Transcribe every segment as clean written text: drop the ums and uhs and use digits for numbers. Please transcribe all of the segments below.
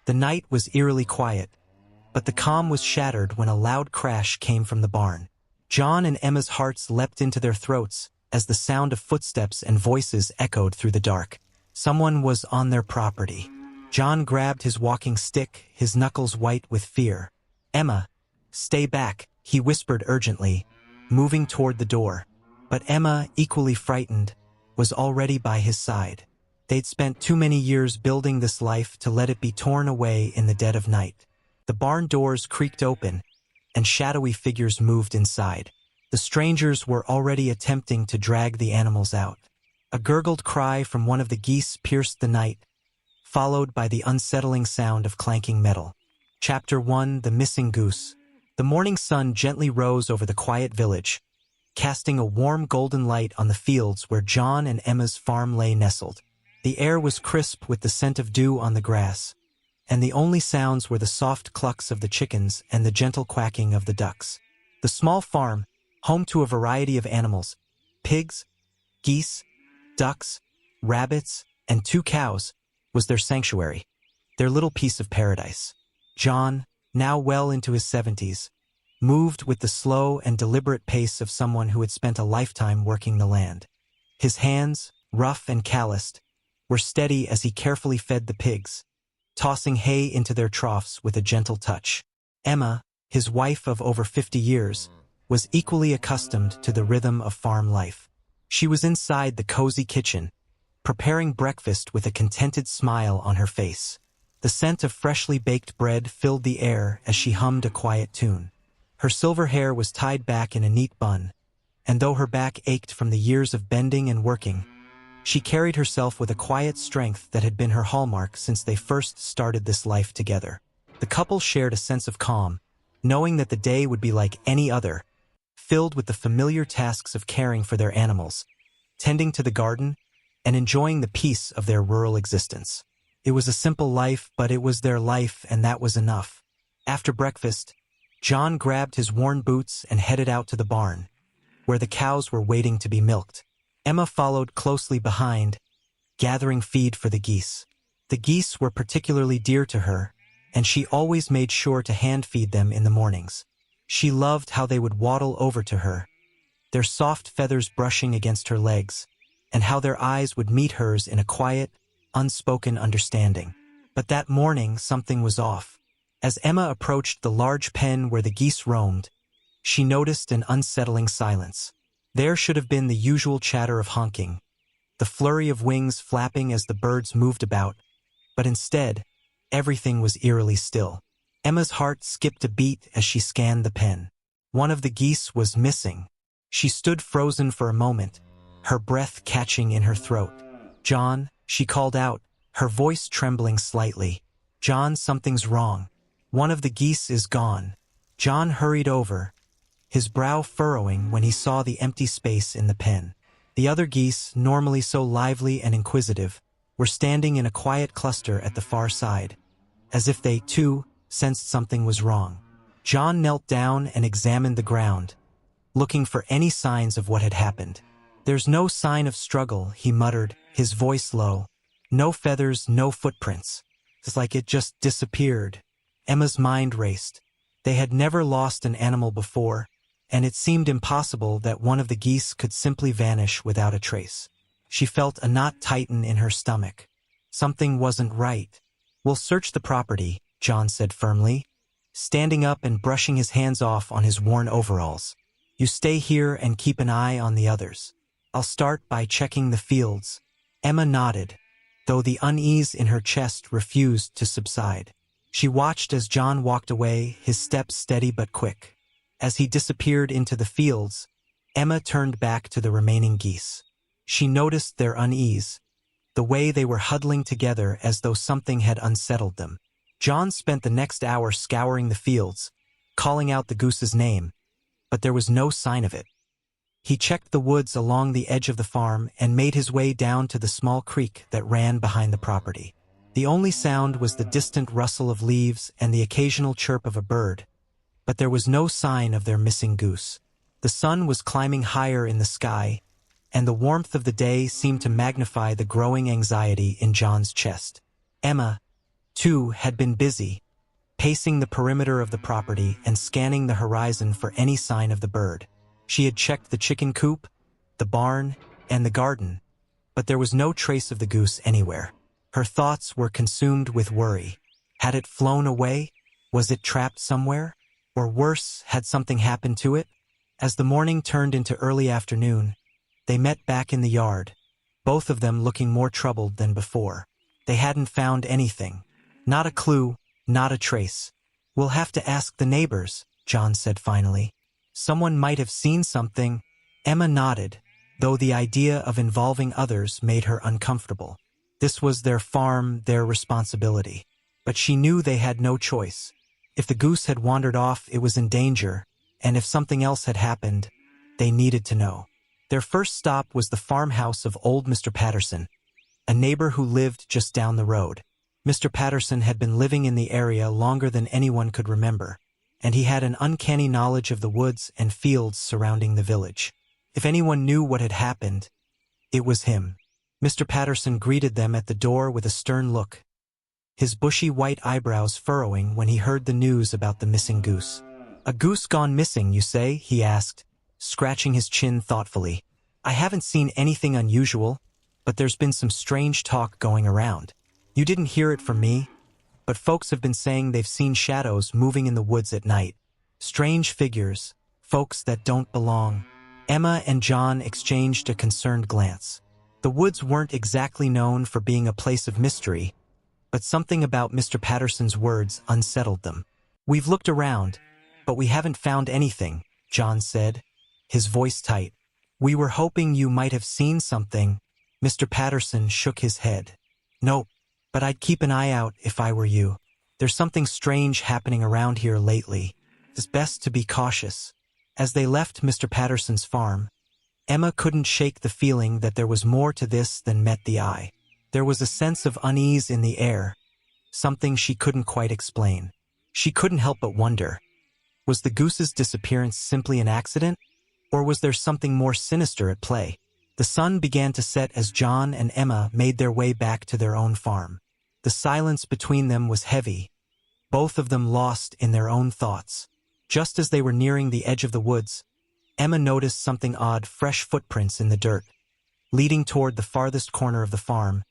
The night was eerily quiet, but the calm was shattered when a loud crash came from the barn. John and Emma's hearts leapt into their throats as the sound of footsteps and voices echoed through the dark. Someone was on their property. John grabbed his walking stick, his knuckles white with fear. "Emma, stay back," he whispered urgently, moving toward the door. But Emma, equally frightened, was already by his side. They'd spent too many years building this life to let it be torn away in the dead of night. The barn doors creaked open, and shadowy figures moved inside. The strangers were already attempting to drag the animals out. A gurgled cry from one of the geese pierced the night, followed by the unsettling sound of clanking metal. Chapter 1: The Missing Goose. The morning sun gently rose over the quiet village, casting a warm golden light on the fields where John and Emma's farm lay nestled. The air was crisp with the scent of dew on the grass, and the only sounds were the soft clucks of the chickens and the gentle quacking of the ducks. The small farm, home to a variety of animals, pigs, geese, ducks, rabbits, and 2 cows, was their sanctuary, their little piece of paradise. John, now well into his 70s, moved with the slow and deliberate pace of someone who had spent a lifetime working the land. His hands, rough and calloused, were steady as he carefully fed the pigs, tossing hay into their troughs with a gentle touch. Emma, his wife of over 50 years, was equally accustomed to the rhythm of farm life. She was inside the cozy kitchen, preparing breakfast with a contented smile on her face. The scent of freshly baked bread filled the air as she hummed a quiet tune. Her silver hair was tied back in a neat bun, and though her back ached from the years of bending and working, she carried herself with a quiet strength that had been her hallmark since they first started this life together. The couple shared a sense of calm, knowing that the day would be like any other, filled with the familiar tasks of caring for their animals, tending to the garden, and enjoying the peace of their rural existence. It was a simple life, but it was their life, and that was enough. After breakfast, John grabbed his worn boots and headed out to the barn, where the cows were waiting to be milked. Emma followed closely behind, gathering feed for the geese. The geese were particularly dear to her, and she always made sure to hand feed them in the mornings. She loved how they would waddle over to her, their soft feathers brushing against her legs, and how their eyes would meet hers in a quiet, unspoken understanding. But that morning something was off. As Emma approached the large pen where the geese roamed, she noticed an unsettling silence. There should have been the usual chatter of honking, the flurry of wings flapping as the birds moved about, but instead, everything was eerily still. Emma's heart skipped a beat as she scanned the pen. One of the geese was missing. She stood frozen for a moment, her breath catching in her throat. "John," she called out, her voice trembling slightly. "John, something's wrong. One of the geese is gone." John hurried over, his brow furrowing when he saw the empty space in the pen. The other geese, normally so lively and inquisitive, were standing in a quiet cluster at the far side, as if they, too, sensed something was wrong. John knelt down and examined the ground, looking for any signs of what had happened. "There's no sign of struggle," he muttered, his voice low. "No feathers, no footprints. It's like it just disappeared." Emma's mind raced. They had never lost an animal before, and it seemed impossible that one of the geese could simply vanish without a trace. She felt a knot tighten in her stomach. Something wasn't right. "We'll search the property," John said firmly, standing up and brushing his hands off on his worn overalls. "You stay here and keep an eye on the others. I'll start by checking the fields." Emma nodded, though the unease in her chest refused to subside. She watched as John walked away, his steps steady but quick. As he disappeared into the fields, Emma turned back to the remaining geese. She noticed their unease, the way they were huddling together as though something had unsettled them. John spent the next hour scouring the fields, calling out the goose's name, but there was no sign of it. He checked the woods along the edge of the farm and made his way down to the small creek that ran behind the property. The only sound was the distant rustle of leaves and the occasional chirp of a bird, but there was no sign of their missing goose. The sun was climbing higher in the sky, and the warmth of the day seemed to magnify the growing anxiety in John's chest. "Emma, too, had been busy, pacing the perimeter of the property and scanning the horizon for any sign of the bird. She had checked the chicken coop, the barn, and the garden, but there was no trace of the goose anywhere. Her thoughts were consumed with worry. Had it flown away? Was it trapped somewhere? Or worse, had something happened to it? As the morning turned into early afternoon, they met back in the yard, both of them looking more troubled than before. They hadn't found anything. Not a clue, not a trace. "We'll have to ask the neighbors," John said finally. "Someone might have seen something." Emma nodded, though the idea of involving others made her uncomfortable. This was their farm, their responsibility. But she knew they had no choice. If the goose had wandered off, it was in danger, and if something else had happened, they needed to know. Their first stop was the farmhouse of old Mr. Patterson, a neighbor who lived just down the road. Mr. Patterson had been living in the area longer than anyone could remember, and he had an uncanny knowledge of the woods and fields surrounding the village. If anyone knew what had happened, it was him. Mr. Patterson greeted them at the door with a stern look, his bushy white eyebrows furrowing when he heard the news about the missing goose. "A goose gone missing, you say?" he asked, scratching his chin thoughtfully. "I haven't seen anything unusual, but there's been some strange talk going around. You didn't hear it from me, but folks have been saying they've seen shadows moving in the woods at night. Strange figures, folks that don't belong." Emma and John exchanged a concerned glance. The woods weren't exactly known for being a place of mystery, but something about Mr. Patterson's words unsettled them. "We've looked around, but we haven't found anything," John said, his voice tight. "We were hoping you might have seen something." Mr. Patterson shook his head. "Nope, but I'd keep an eye out if I were you. There's something strange happening around here lately. It's best to be cautious." As they left Mr. Patterson's farm, Emma couldn't shake the feeling that there was more to this than met the eye. There was a sense of unease in the air, something she couldn't quite explain. She couldn't help but wonder, was the goose's disappearance simply an accident, or was there something more sinister at play? The sun began to set as John and Emma made their way back to their own farm. The silence between them was heavy, both of them lost in their own thoughts. Just as they were nearing the edge of the woods, Emma noticed something odd: fresh footprints in the dirt, leading toward the farthest corner of the farm,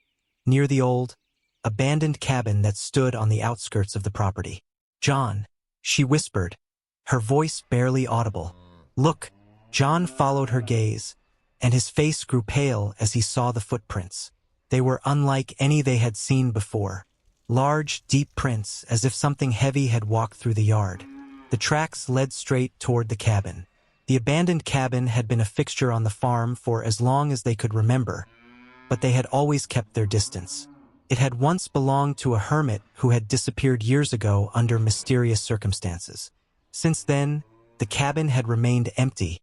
near the old, abandoned cabin that stood on the outskirts of the property. "John," she whispered, her voice barely audible. "Look." John followed her gaze, and his face grew pale as he saw the footprints. They were unlike any they had seen before. Large, deep prints, as if something heavy had walked through the yard. The tracks led straight toward the cabin. The abandoned cabin had been a fixture on the farm for as long as they could remember, but they had always kept their distance. It had once belonged to a hermit who had disappeared years ago under mysterious circumstances. Since then, the cabin had remained empty,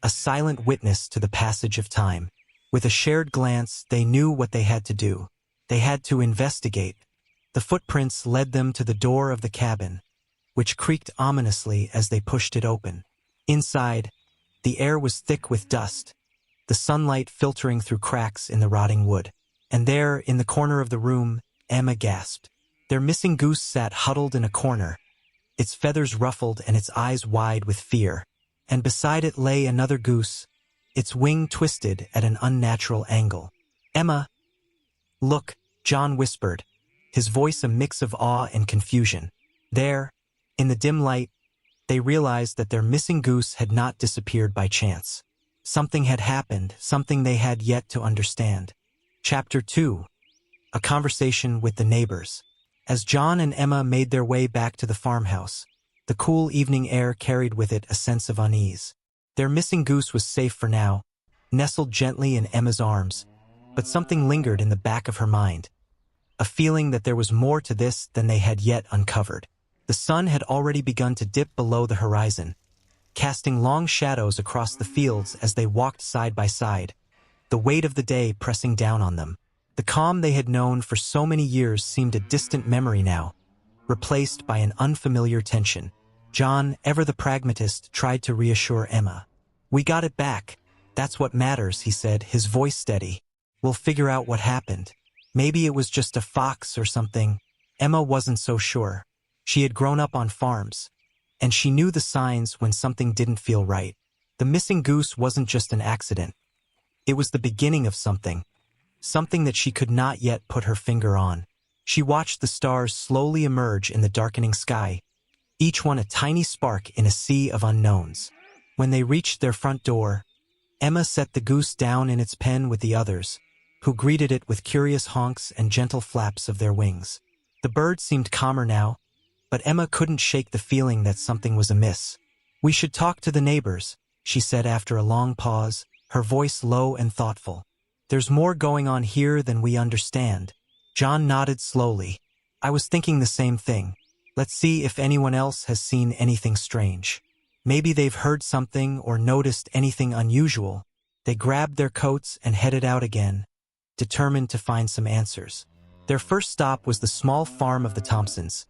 a silent witness to the passage of time. With a shared glance, they knew what they had to do. They had to investigate. The footprints led them to the door of the cabin, which creaked ominously as they pushed it open. Inside, the air was thick with dust, the sunlight filtering through cracks in the rotting wood. And there, in the corner of the room, Emma gasped. Their missing goose sat huddled in a corner, its feathers ruffled and its eyes wide with fear. And beside it lay another goose, its wing twisted at an unnatural angle. "Emma, look," John whispered, his voice a mix of awe and confusion. There, in the dim light, they realized that their missing goose had not disappeared by chance. Something had happened, something they had yet to understand. Chapter 2. A Conversation with the Neighbors. As John and Emma made their way back to the farmhouse, the cool evening air carried with it a sense of unease. Their missing goose was safe for now, nestled gently in Emma's arms, but something lingered in the back of her mind, a feeling that there was more to this than they had yet uncovered. The sun had already begun to dip below the horizon, casting long shadows across the fields as they walked side by side, the weight of the day pressing down on them. The calm they had known for so many years seemed a distant memory now, replaced by an unfamiliar tension. John, ever the pragmatist, tried to reassure Emma. "We got it back. That's what matters," he said, his voice steady. "We'll figure out what happened. Maybe it was just a fox or something, Emma wasn't so sure. She had grown up on farms, and she knew the signs when something didn't feel right. The missing goose wasn't just an accident. It was the beginning of something that she could not yet put her finger on. She watched the stars slowly emerge in the darkening sky, each one a tiny spark in a sea of unknowns. When they reached their front door, Emma set the goose down in its pen with the others, who greeted it with curious honks and gentle flaps of their wings. The bird seemed calmer now, but Emma couldn't shake the feeling that something was amiss. "We should talk to the neighbors," she said after a long pause, her voice low and thoughtful. "There's more going on here than we understand." John nodded slowly. "I was thinking the same thing. Let's see if anyone else has seen anything strange. Maybe they've heard something or noticed anything unusual." They grabbed their coats and headed out again, determined to find some answers. Their first stop was the small farm of the Thompsons,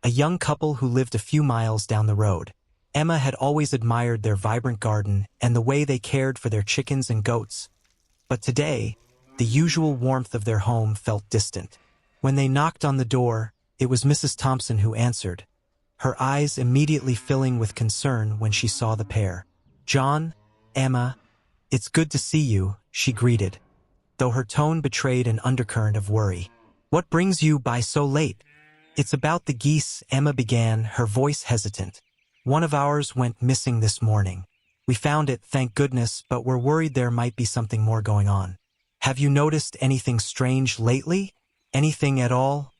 a young couple who lived a few miles down the road. Emma had always admired their vibrant garden and the way they cared for their chickens and goats. But today, the usual warmth of their home felt distant. When they knocked on the door, it was Mrs. Thompson who answered, her eyes immediately filling with concern when she saw the pair. "John, Emma, it's good to see you," she greeted, though her tone betrayed an undercurrent of worry. "What brings you by so late?" "It's about the geese," Emma began, her voice hesitant. "One of ours went missing this morning. We found it, thank goodness, but we're worried there might be something more going on." "Have you noticed anything strange lately? Anything at all?"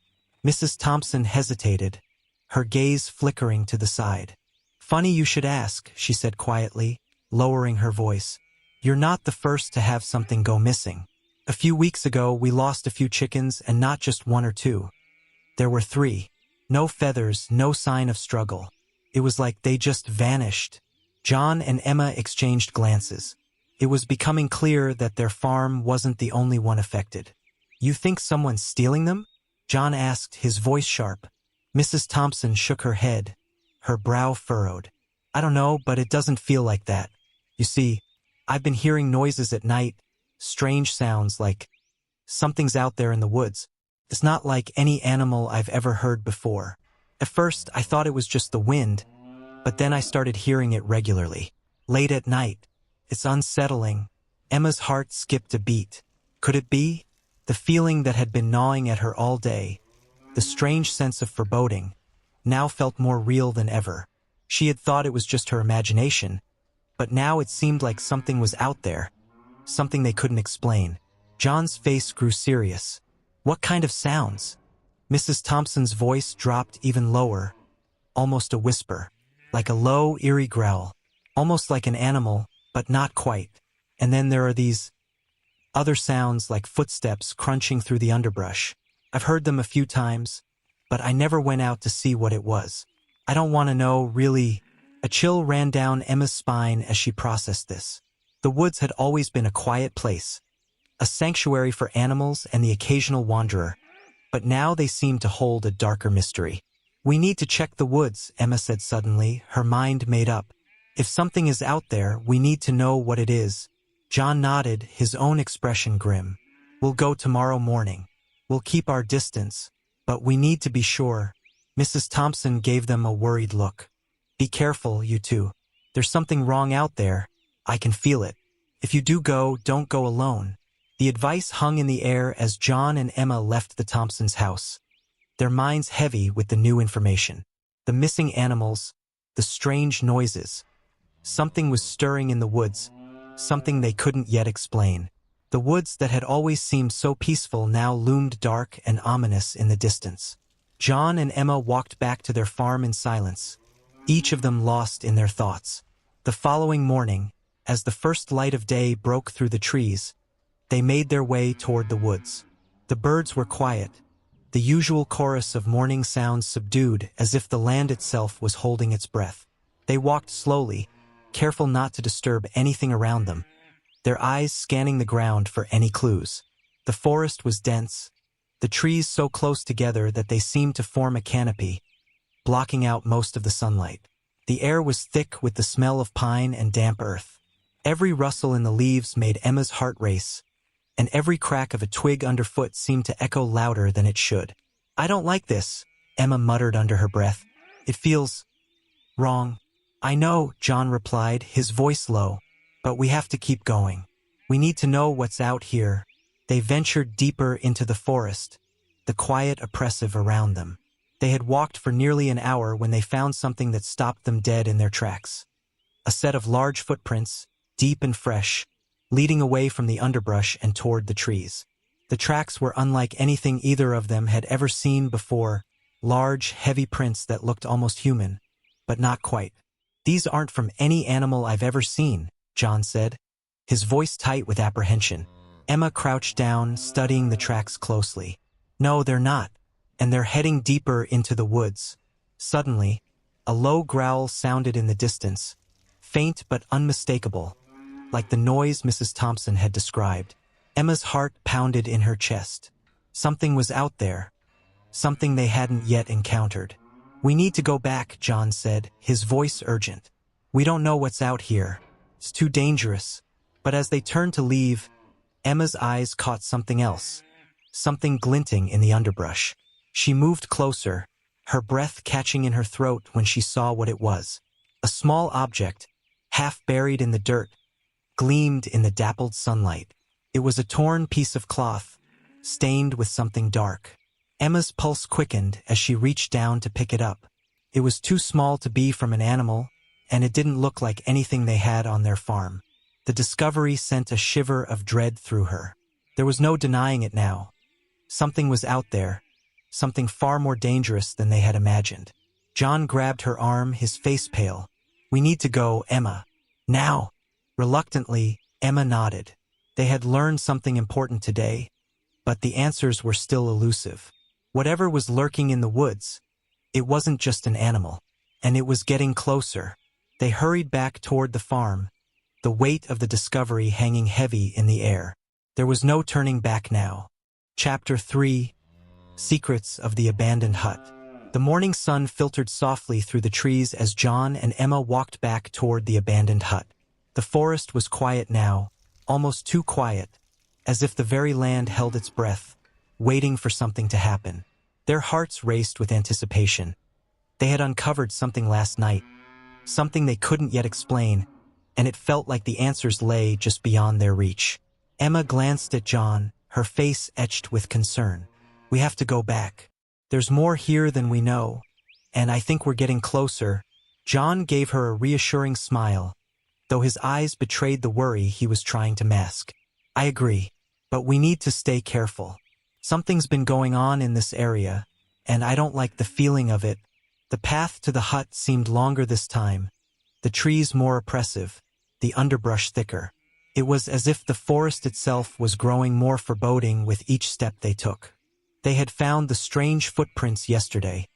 Mrs. Thompson hesitated, her gaze flickering to the side. "Funny you should ask," she said quietly, lowering her voice. "You're not the first to have something go missing. A few weeks ago, we lost a few chickens, and not just one or two. There were 3. No feathers, no sign of struggle. It was like they just vanished." John and Emma exchanged glances. It was becoming clear that their farm wasn't the only one affected. "You think someone's stealing them?" John asked, his voice sharp. Mrs. Thompson shook her head, her brow furrowed. "I don't know, but it doesn't feel like that. You see, I've been hearing noises at night, strange sounds like something's out there in the woods. It's not like any animal I've ever heard before. At first, I thought it was just the wind, but then I started hearing it regularly. Late at night. It's unsettling." Emma's heart skipped a beat. Could it be? The feeling that had been gnawing at her all day, the strange sense of foreboding, now felt more real than ever. She had thought it was just her imagination, but now it seemed like something was out there, something they couldn't explain. John's face grew serious. "What kind of sounds?" Mrs. Thompson's voice dropped even lower, almost a whisper, like a low, eerie growl, almost like an animal, but not quite. "And then there are these other sounds like footsteps crunching through the underbrush. I've heard them a few times, but I never went out to see what it was. I don't want to know, really." A chill ran down Emma's spine as she processed this. The woods had always been a quiet place, a sanctuary for animals and the occasional wanderer, but now they seemed to hold a darker mystery. "We need to check the woods," Emma said suddenly, her mind made up. "If something is out there, we need to know what it is." John nodded, his own expression grim. "We'll go tomorrow morning. We'll keep our distance, but we need to be sure." Mrs. Thompson gave them a worried look. "Be careful, you two. There's something wrong out there. I can feel it. If you do go, don't go alone." The advice hung in the air as John and Emma left the Thompsons' house, their minds heavy with the new information. The missing animals, the strange noises. Something was stirring in the woods, something they couldn't yet explain. The woods that had always seemed so peaceful now loomed dark and ominous in the distance. John and Emma walked back to their farm in silence, each of them lost in their thoughts. The following morning, as the first light of day broke through the trees, they made their way toward the woods. The birds were quiet, the usual chorus of morning sounds subdued as if the land itself was holding its breath. They walked slowly, careful not to disturb anything around them, their eyes scanning the ground for any clues. The forest was dense, the trees so close together that they seemed to form a canopy, blocking out most of the sunlight. The air was thick with the smell of pine and damp earth. Every rustle in the leaves made Emma's heart race, and every crack of a twig underfoot seemed to echo louder than it should. I don't like this, Emma muttered under her breath. It feels wrong. I know, John replied, his voice low, but we have to keep going. We need to know what's out here. They ventured deeper into the forest, the quiet oppressive around them. They had walked for nearly an hour when they found something that stopped them dead in their tracks. A set of large footprints, deep and fresh, leading away from the underbrush and toward the trees. The tracks were unlike anything either of them had ever seen before, large, heavy prints that looked almost human, but not quite. These aren't from any animal I've ever seen, John said, his voice tight with apprehension. Emma crouched down, studying the tracks closely. No, they're not, and they're heading deeper into the woods. Suddenly, a low growl sounded in the distance, faint but unmistakable, like the noise Mrs. Thompson had described. Emma's heart pounded in her chest. Something was out there, something they hadn't yet encountered. We need to go back, John said, his voice urgent. We don't know what's out here. It's too dangerous. But as they turned to leave, Emma's eyes caught something else, something glinting in the underbrush. She moved closer, her breath catching in her throat when she saw what it was. A small object, half buried in the dirt, gleamed in the dappled sunlight. It was a torn piece of cloth, stained with something dark. Emma's pulse quickened as she reached down to pick it up. It was too small to be from an animal, and it didn't look like anything they had on their farm. The discovery sent a shiver of dread through her. There was no denying it now. Something was out there, something far more dangerous than they had imagined. John grabbed her arm, his face pale. We need to go, Emma. Now. Reluctantly, Emma nodded. They had learned something important today, but the answers were still elusive. Whatever was lurking in the woods, it wasn't just an animal, and it was getting closer. They hurried back toward the farm, the weight of the discovery hanging heavy in the air. There was no turning back now. Chapter 3: Secrets of the Abandoned Hut. The morning sun filtered softly through the trees as John and Emma walked back toward the abandoned hut. The forest was quiet now, almost too quiet, as if the very land held its breath, waiting for something to happen. Their hearts raced with anticipation. They had uncovered something last night, something they couldn't yet explain, and it felt like the answers lay just beyond their reach. Emma glanced at John, her face etched with concern. We have to go back. There's more here than we know, and I think we're getting closer. John gave her a reassuring smile, though his eyes betrayed the worry he was trying to mask. I agree, but we need to stay careful. Something's been going on in this area, and I don't like the feeling of it. The path to the hut seemed longer this time, the trees more oppressive, the underbrush thicker. It was as if the forest itself was growing more foreboding with each step they took. They had found the strange footprints yesterday,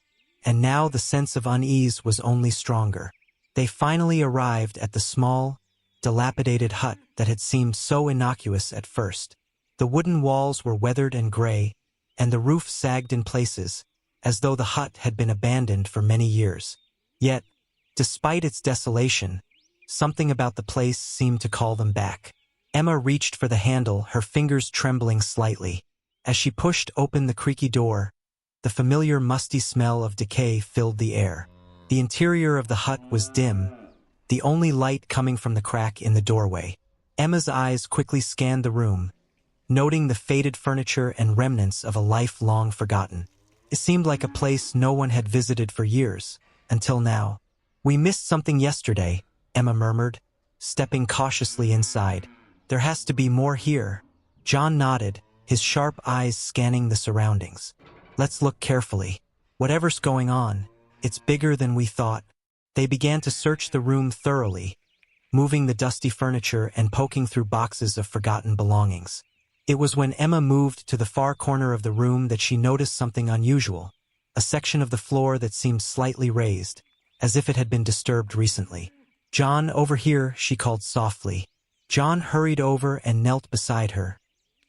and now the sense of unease was only stronger. They finally arrived at the small, dilapidated hut that had seemed so innocuous at first. The wooden walls were weathered and gray, and the roof sagged in places, as though the hut had been abandoned for many years. Yet, despite its desolation, something about the place seemed to call them back. Emma reached for the handle, her fingers trembling slightly. As she pushed open the creaky door, the familiar musty smell of decay filled the air. The interior of the hut was dim, the only light coming from the crack in the doorway. Emma's eyes quickly scanned the room, noting the faded furniture and remnants of a life long forgotten. It seemed like a place no one had visited for years, until now. We missed something yesterday, Emma murmured, stepping cautiously inside. There has to be more here. John nodded, his sharp eyes scanning the surroundings. Let's look carefully. Whatever's going on, it's bigger than we thought. They began to search the room thoroughly, moving the dusty furniture and poking through boxes of forgotten belongings. It was when Emma moved to the far corner of the room that she noticed something unusual, a section of the floor that seemed slightly raised, as if it had been disturbed recently. John, over here, she called softly. John hurried over and knelt beside her,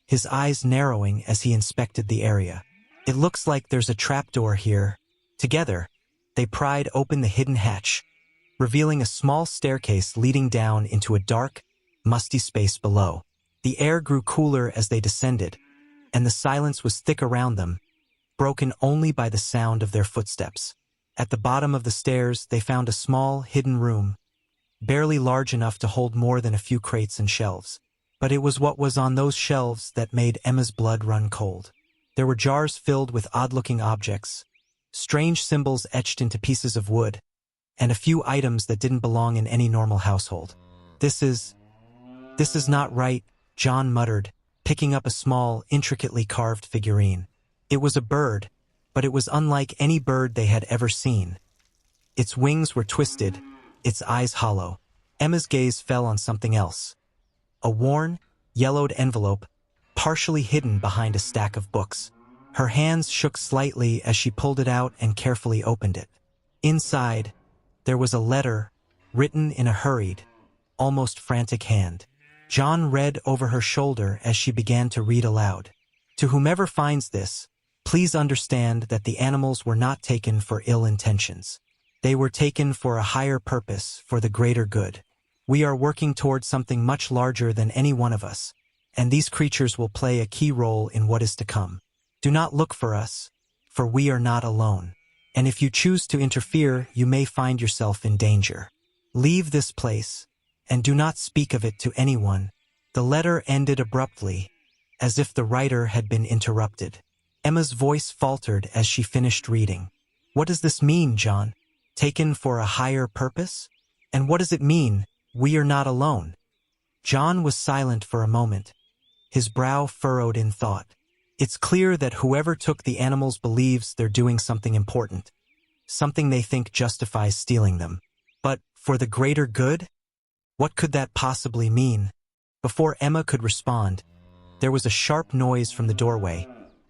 his eyes narrowing as he inspected the area. It looks like there's a trapdoor here. Together, they pried open the hidden hatch, revealing a small staircase leading down into a dark, musty space below. The air grew cooler as they descended, and the silence was thick around them, broken only by the sound of their footsteps. At the bottom of the stairs, they found a small, hidden room, barely large enough to hold more than a few crates and shelves. But it was what was on those shelves that made Emma's blood run cold. There were jars filled with odd-looking objects, strange symbols etched into pieces of wood, and a few items that didn't belong in any normal household. This is not right," John muttered, picking up a small, intricately carved figurine. It was a bird, but it was unlike any bird they had ever seen. Its wings were twisted, its eyes hollow. Emma's gaze fell on something else. A worn, yellowed envelope, partially hidden behind a stack of books. Her hands shook slightly as she pulled it out and carefully opened it. Inside, there was a letter, written in a hurried, almost frantic hand. John read over her shoulder as she began to read aloud. "To whomever finds this, please understand that the animals were not taken for ill intentions. They were taken for a higher purpose, for the greater good. We are working towards something much larger than any one of us, and these creatures will play a key role in what is to come. Do not look for us, for we are not alone. And if you choose to interfere, you may find yourself in danger. Leave this place, and do not speak of it to anyone." The letter ended abruptly, as if the writer had been interrupted. Emma's voice faltered as she finished reading. "What does this mean, John? Taken for a higher purpose? And what does it mean, we are not alone?" John was silent for a moment, his brow furrowed in thought. It's clear that whoever took the animals believes they're doing something important, something they think justifies stealing them. But for the greater good? What could that possibly mean? Before Emma could respond, there was a sharp noise from the doorway,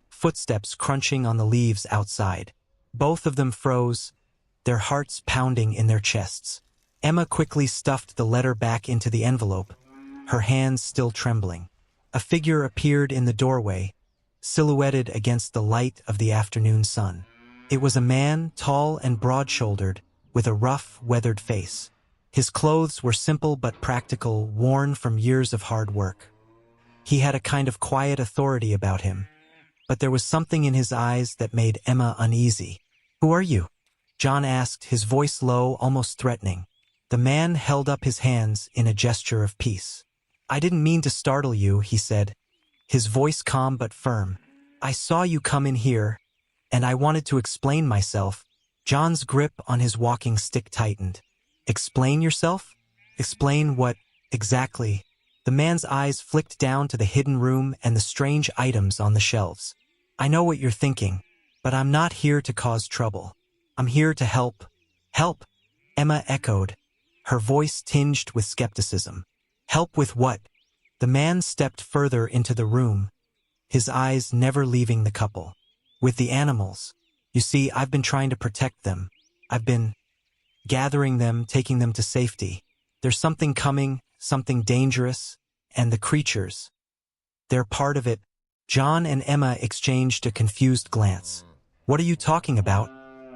footsteps crunching on the leaves outside. Both of them froze, their hearts pounding in their chests. Emma quickly stuffed the letter back into the envelope, her hands still trembling. A figure appeared in the doorway, silhouetted against the light of the afternoon sun. It was a man, tall and broad-shouldered, with a rough, weathered face. His clothes were simple but practical, worn from years of hard work. He had a kind of quiet authority about him, but there was something in his eyes that made Emma uneasy. "Who are you?" John asked, his voice low, almost threatening. The man held up his hands in a gesture of peace. "I didn't mean to startle you," he said, his voice calm but firm. "I saw you come in here, and I wanted to explain myself." John's grip on his walking stick tightened. "Explain yourself? Explain what, exactly?" The man's eyes flicked down to the hidden room and the strange items on the shelves. "I know what you're thinking, but I'm not here to cause trouble. I'm here to help." "Help?" Emma echoed, her voice tinged with skepticism. "Help with what?" The man stepped further into the room, his eyes never leaving the couple. "With the animals. You see, I've been trying to protect them. I've been gathering them, taking them to safety. There's something coming, something dangerous, and the creatures. They're part of it." John and Emma exchanged a confused glance. "What are you talking about?"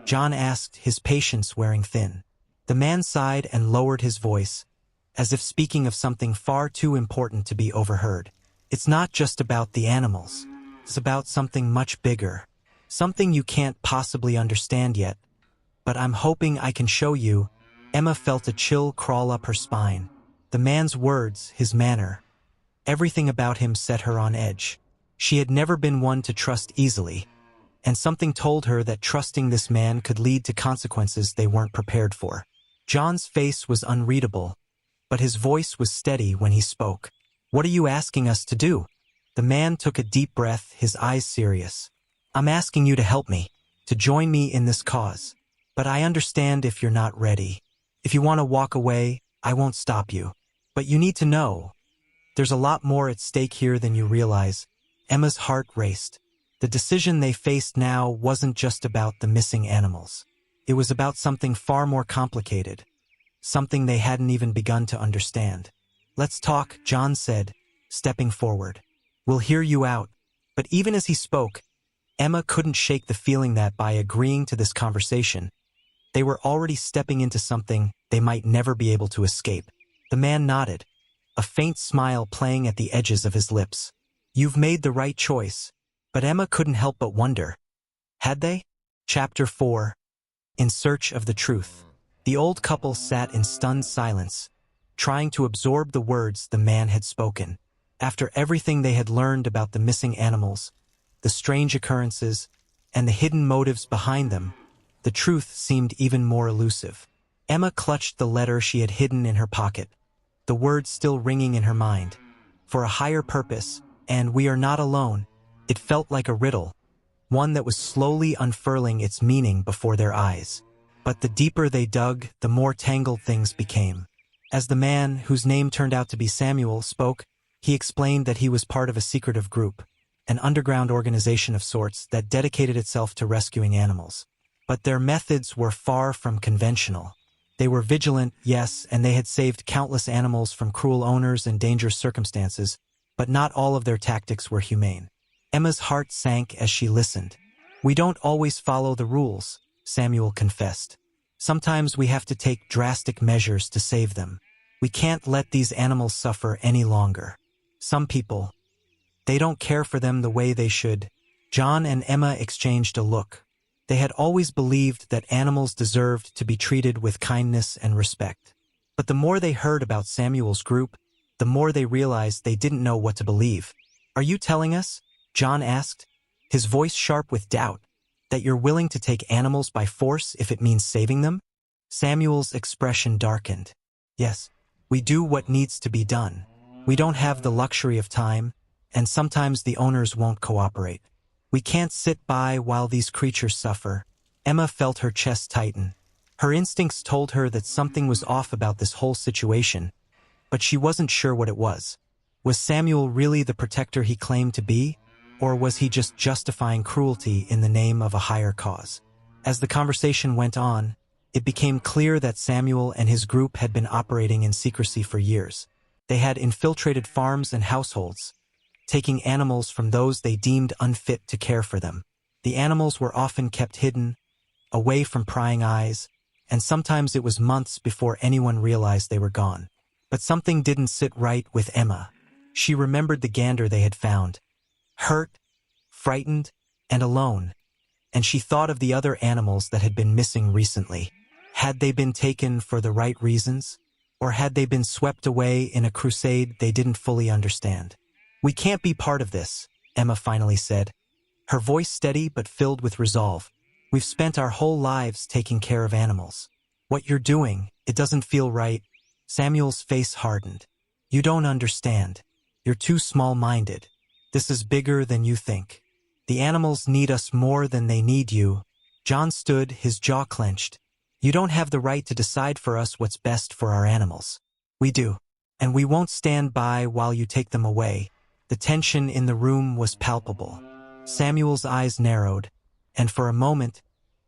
John asked, his patience wearing thin. The man sighed and lowered his voice, as if speaking of something far too important to be overheard. "It's not just about the animals. It's about something much bigger. Something you can't possibly understand yet. But I'm hoping I can show you." Emma felt a chill crawl up her spine. The man's words, his manner, everything about him set her on edge. She had never been one to trust easily, and something told her that trusting this man could lead to consequences they weren't prepared for. John's face was unreadable, but his voice was steady when he spoke. "What are you asking us to do?" The man took a deep breath, his eyes serious. "I'm asking you to help me, to join me in this cause. But I understand if you're not ready. If you want to walk away, I won't stop you. But you need to know, there's a lot more at stake here than you realize." Emma's heart raced. The decision they faced now wasn't just about the missing animals. It was about something far more complicated, something they hadn't even begun to understand. "Let's talk," John said, stepping forward. "We'll hear you out." But even as he spoke, Emma couldn't shake the feeling that by agreeing to this conversation, they were already stepping into something they might never be able to escape. The man nodded, a faint smile playing at the edges of his lips. "You've made the right choice." But Emma couldn't help but wonder, Had they? Chapter 4. In Search of the Truth. The old couple sat in stunned silence, trying to absorb the words the man had spoken. After everything they had learned about the missing animals, the strange occurrences, and the hidden motives behind them, the truth seemed even more elusive. Emma clutched the letter she had hidden in her pocket, the words still ringing in her mind. For a higher purpose, and we are not alone. It felt like a riddle, one that was slowly unfurling its meaning before their eyes. But the deeper they dug, the more tangled things became. As the man, whose name turned out to be Samuel, spoke, he explained that he was part of a secretive group, an underground organization of sorts that dedicated itself to rescuing animals. But their methods were far from conventional. They were vigilant, yes, and they had saved countless animals from cruel owners and dangerous circumstances, but not all of their tactics were humane. Emma's heart sank as she listened. "We don't always follow the rules," Samuel confessed. "Sometimes we have to take drastic measures to save them. We can't let these animals suffer any longer. Some people, they don't care for them the way they should." John and Emma exchanged a look. They had always believed that animals deserved to be treated with kindness and respect. But the more they heard about Samuel's group, the more they realized they didn't know what to believe. "Are you telling us," John asked, his voice sharp with doubt, "that you're willing to take animals by force if it means saving them?" Samuel's expression darkened. "Yes, we do what needs to be done. We don't have the luxury of time, and sometimes the owners won't cooperate. We can't sit by while these creatures suffer." Emma felt her chest tighten. Her instincts told her that something was off about this whole situation, but she wasn't sure what it was. Was Samuel really the protector he claimed to be, or was he just justifying cruelty in the name of a higher cause? As the conversation went on, it became clear that Samuel and his group had been operating in secrecy for years. They had infiltrated farms and households, taking animals from those they deemed unfit to care for them. The animals were often kept hidden, away from prying eyes, and sometimes it was months before anyone realized they were gone. But something didn't sit right with Emma. She remembered the gander they had found, hurt, frightened, and alone, and she thought of the other animals that had been missing recently. Had they been taken for the right reasons, or had they been swept away in a crusade they didn't fully understand? "We can't be part of this," Emma finally said, her voice steady but filled with resolve. "We've spent our whole lives taking care of animals. What you're doing, it doesn't feel right." Samuel's face hardened. "You don't understand. You're too small-minded. This is bigger than you think. The animals need us more than they need you." John stood, his jaw clenched. "You don't have the right to decide for us what's best for our animals. We do, and we won't stand by while you take them away." The tension in the room was palpable. Samuel's eyes narrowed, and for a moment,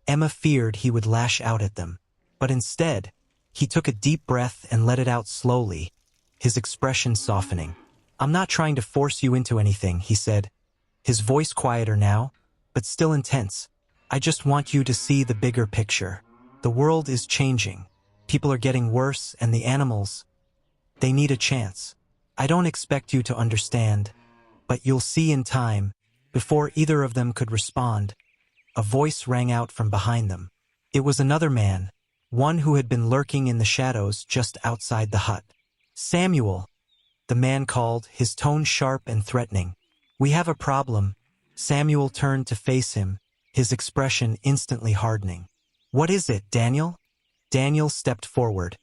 Emma feared he would lash out at them. But instead, he took a deep breath and let it out slowly, his expression softening. "I'm not trying to force you into anything," he said, his voice quieter now, but still intense. "I just want you to see the bigger picture. The world is changing. People are getting worse, and the animals, they need a chance. I don't expect you to understand, but you'll see in time." Before either of them could respond, a voice rang out from behind them. It was another man, one who had been lurking in the shadows just outside the hut. "Samuel," the man called, his tone sharp and threatening. "We have a problem." Samuel turned to face him, his expression instantly hardening. "What is it, Daniel?" Daniel stepped forward,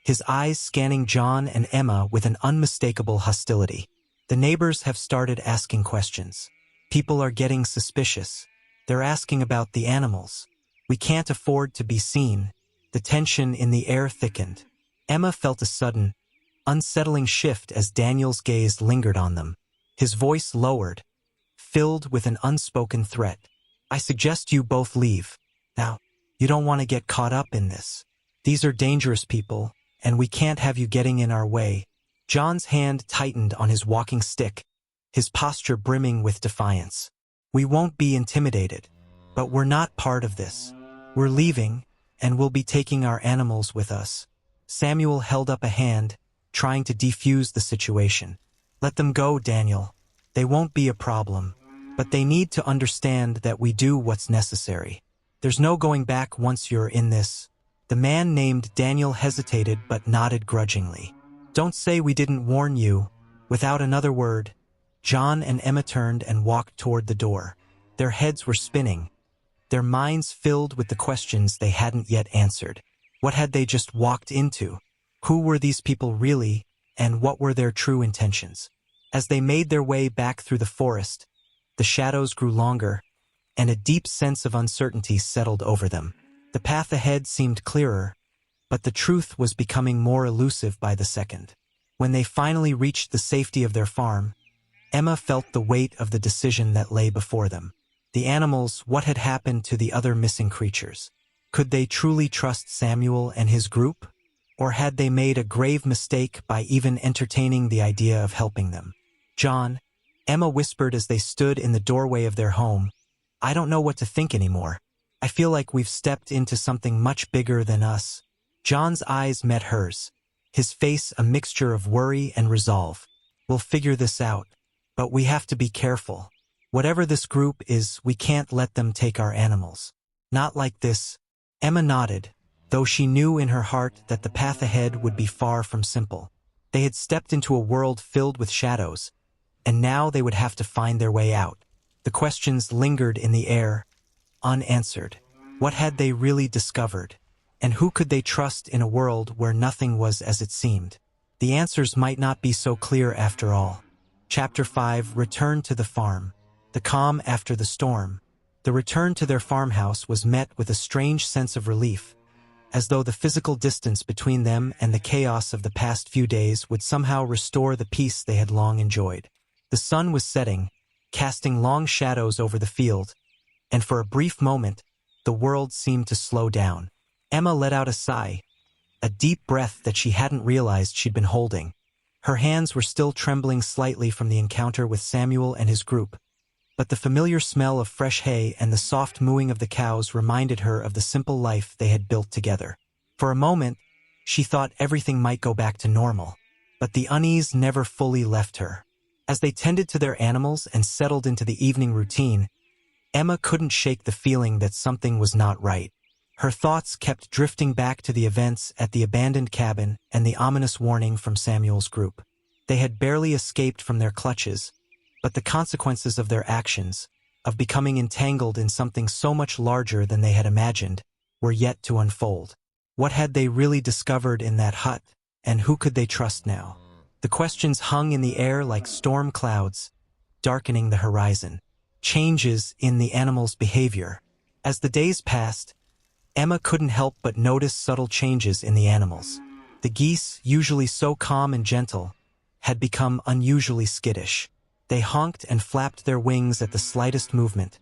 his eyes scanning John and Emma with an unmistakable hostility. "The neighbors have started asking questions. People are getting suspicious. They're asking about the animals. We can't afford to be seen." The tension in the air thickened. Emma felt a sudden, unsettling shift as Daniel's gaze lingered on them. His voice lowered, filled with an unspoken threat. "I suggest you both leave. Now, you don't want to get caught up in this. These are dangerous people, and we can't have you getting in our way." John's hand tightened on his walking stick, his posture brimming with defiance. "We won't be intimidated, but we're not part of this. We're leaving, and we'll be taking our animals with us." Samuel held up a hand, trying to defuse the situation. "Let them go, Daniel. They won't be a problem." But they need to understand that we do what's necessary. There's no going back once you're in this. The man named Daniel hesitated but nodded grudgingly. Don't say we didn't warn you. Without another word, John and Emma turned and walked toward the door. Their heads were spinning, their minds filled with the questions they hadn't yet answered. What had they just walked into? Who were these people really, and what were their true intentions? As they made their way back through the forest, the shadows grew longer, and a deep sense of uncertainty settled over them. The path ahead seemed clearer, but the truth was becoming more elusive by the second. When they finally reached the safety of their farm, Emma felt the weight of the decision that lay before them. The animals, what had happened to the other missing creatures? Could they truly trust Samuel and his group? Or had they made a grave mistake by even entertaining the idea of helping them? John, Emma whispered as they stood in the doorway of their home, I don't know what to think anymore. I feel like we've stepped into something much bigger than us. John's eyes met hers, his face a mixture of worry and resolve. We'll figure this out, but we have to be careful. Whatever this group is, we can't let them take our animals. Not like this. Emma nodded, though she knew in her heart that the path ahead would be far from simple. They had stepped into a world filled with shadows, and now they would have to find their way out. The questions lingered in the air, unanswered. What had they really discovered? And who could they trust in a world where nothing was as it seemed? The answers might not be so clear after all. Chapter 5: Return to the Farm. The calm after the storm. The return to their farmhouse was met with a strange sense of relief, as though the physical distance between them and the chaos of the past few days would somehow restore the peace they had long enjoyed. The sun was setting, casting long shadows over the field, and for a brief moment, the world seemed to slow down. Emma let out a sigh, a deep breath that she hadn't realized she'd been holding. Her hands were still trembling slightly from the encounter with Samuel and his group, but the familiar smell of fresh hay and the soft mooing of the cows reminded her of the simple life they had built together. For a moment, she thought everything might go back to normal, but the unease never fully left her. As they tended to their animals and settled into the evening routine, Emma couldn't shake the feeling that something was not right. Her thoughts kept drifting back to the events at the abandoned cabin and the ominous warning from Samuel's group. They had barely escaped from their clutches, but the consequences of their actions, of becoming entangled in something so much larger than they had imagined, were yet to unfold. What had they really discovered in that hut, and who could they trust now? The questions hung in the air like storm clouds, darkening the horizon. Changes in the animals' behavior. As the days passed, Emma couldn't help but notice subtle changes in the animals. The geese, usually so calm and gentle, had become unusually skittish. They honked and flapped their wings at the slightest movement,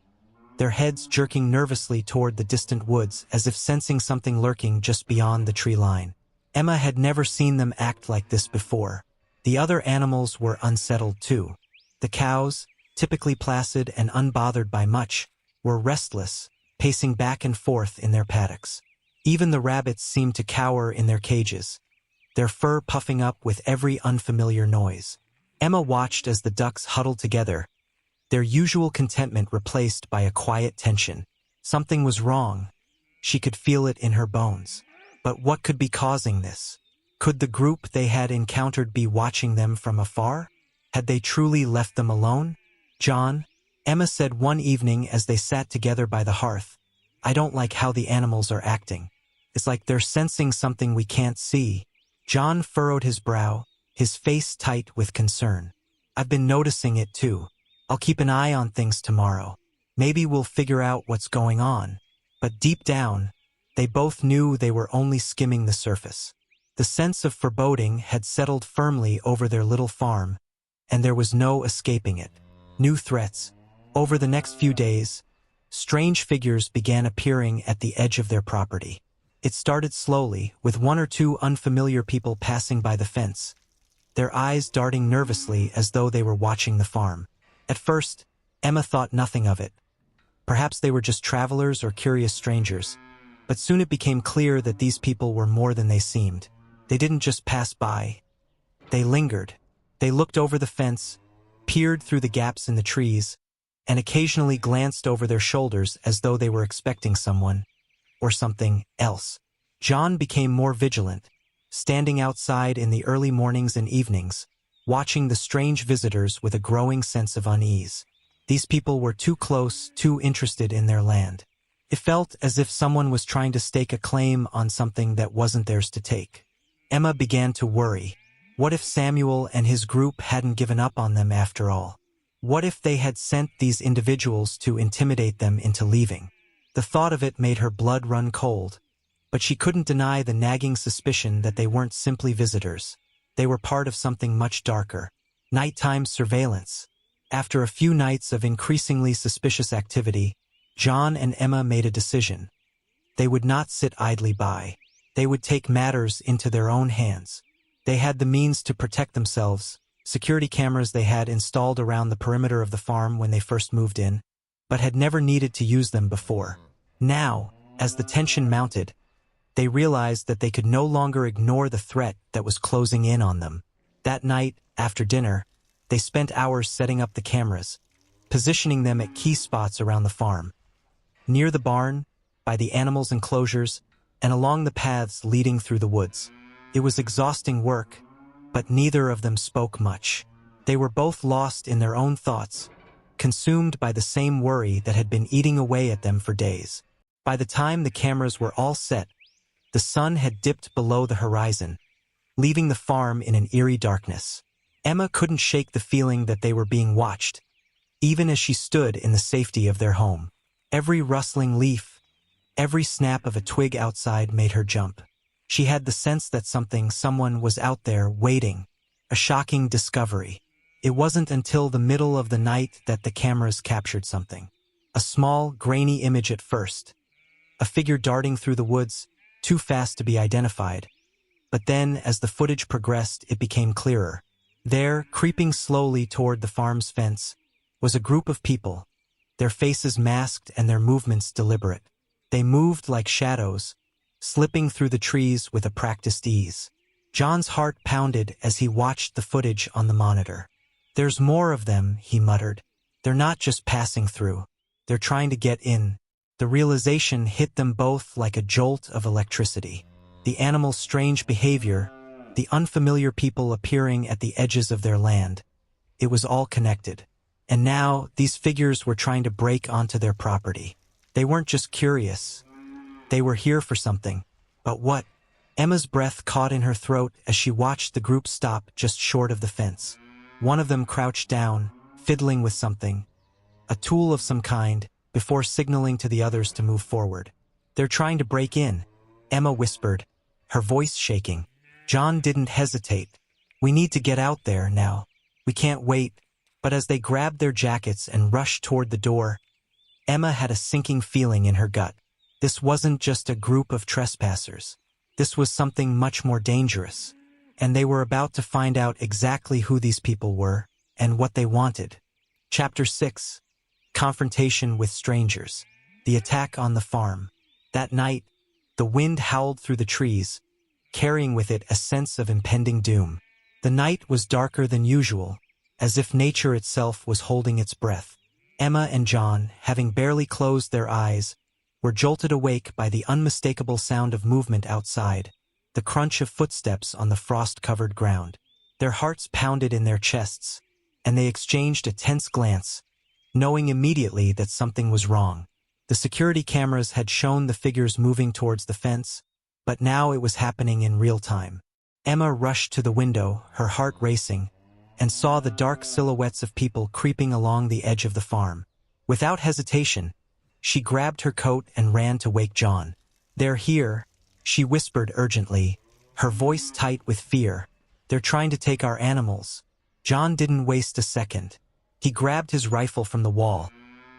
their heads jerking nervously toward the distant woods as if sensing something lurking just beyond the tree line. Emma had never seen them act like this before. The other animals were unsettled too. The cows, typically placid and unbothered by much, were restless, pacing back and forth in their paddocks. Even the rabbits seemed to cower in their cages, their fur puffing up with every unfamiliar noise. Emma watched as the ducks huddled together, their usual contentment replaced by a quiet tension. Something was wrong. She could feel it in her bones. But what could be causing this? Could the group they had encountered be watching them from afar? Had they truly left them alone? John, Emma said one evening as they sat together by the hearth, I don't like how the animals are acting. It's like they're sensing something we can't see. John furrowed his brow, his face tight with concern. I've been noticing it too. I'll keep an eye on things tomorrow. Maybe we'll figure out what's going on. But deep down, they both knew they were only skimming the surface. The sense of foreboding had settled firmly over their little farm, and there was no escaping it. New threats. Over the next few days, strange figures began appearing at the edge of their property. It started slowly, with one or two unfamiliar people passing by the fence, their eyes darting nervously as though they were watching the farm. At first, Emma thought nothing of it. Perhaps they were just travelers or curious strangers, but soon it became clear that these people were more than they seemed. They didn't just pass by. They lingered. They looked over the fence, peered through the gaps in the trees, and occasionally glanced over their shoulders as though they were expecting someone or something else. John became more vigilant, standing outside in the early mornings and evenings, watching the strange visitors with a growing sense of unease. These people were too close, too interested in their land. It felt as if someone was trying to stake a claim on something that wasn't theirs to take. Emma began to worry. What if Samuel and his group hadn't given up on them after all? What if they had sent these individuals to intimidate them into leaving? The thought of it made her blood run cold, but she couldn't deny the nagging suspicion that they weren't simply visitors. They were part of something much darker. Nighttime surveillance. After a few nights of increasingly suspicious activity, John and Emma made a decision. They would not sit idly by. They would take matters into their own hands. They had the means to protect themselves. Security cameras they had installed around the perimeter of the farm when they first moved in, but had never needed to use them before. Now, as the tension mounted, they realized that they could no longer ignore the threat that was closing in on them. That night, after dinner, they spent hours setting up the cameras, positioning them at key spots around the farm. Near the barn, by the animals' enclosures, and along the paths leading through the woods. It was exhausting work, but neither of them spoke much. They were both lost in their own thoughts, consumed by the same worry that had been eating away at them for days. By the time the cameras were all set, the sun had dipped below the horizon, leaving the farm in an eerie darkness. Emma couldn't shake the feeling that they were being watched, even as she stood in the safety of their home. Every rustling leaf, every snap of a twig outside made her jump. She had the sense that someone was out there waiting, a shocking discovery. It wasn't until the middle of the night that the cameras captured something. A small, grainy image at first. A figure darting through the woods, too fast to be identified. But then, as the footage progressed, it became clearer. There, creeping slowly toward the farm's fence, was a group of people, their faces masked and their movements deliberate. They moved like shadows, slipping through the trees with a practiced ease. John's heart pounded as he watched the footage on the monitor. "There's more of them," he muttered. "They're not just passing through. They're trying to get in." The realization hit them both like a jolt of electricity. The animals' strange behavior, the unfamiliar people appearing at the edges of their land. It was all connected. And now, these figures were trying to break onto their property. They weren't just curious. They were here for something. But what? Emma's breath caught in her throat as she watched the group stop just short of the fence. One of them crouched down, fiddling with something, a tool of some kind, before signaling to the others to move forward. "They're trying to break in," Emma whispered, her voice shaking. John didn't hesitate. "We need to get out there now. We can't wait." But as they grabbed their jackets and rushed toward the door, Emma had a sinking feeling in her gut. This wasn't just a group of trespassers. This was something much more dangerous. And they were about to find out exactly who these people were and what they wanted. Chapter 6. Confrontation with Strangers. The attack on the farm. That night, the wind howled through the trees, carrying with it a sense of impending doom. The night was darker than usual, as if nature itself was holding its breath. Emma and John, having barely closed their eyes, were jolted awake by the unmistakable sound of movement outside, the crunch of footsteps on the frost-covered ground. Their hearts pounded in their chests, and they exchanged a tense glance, knowing immediately that something was wrong. The security cameras had shown the figures moving towards the fence, but now it was happening in real time. Emma rushed to the window, her heart racing, and saw the dark silhouettes of people creeping along the edge of the farm. Without hesitation, she grabbed her coat and ran to wake John. "They're here," she whispered urgently, her voice tight with fear. "They're trying to take our animals." John didn't waste a second. He grabbed his rifle from the wall,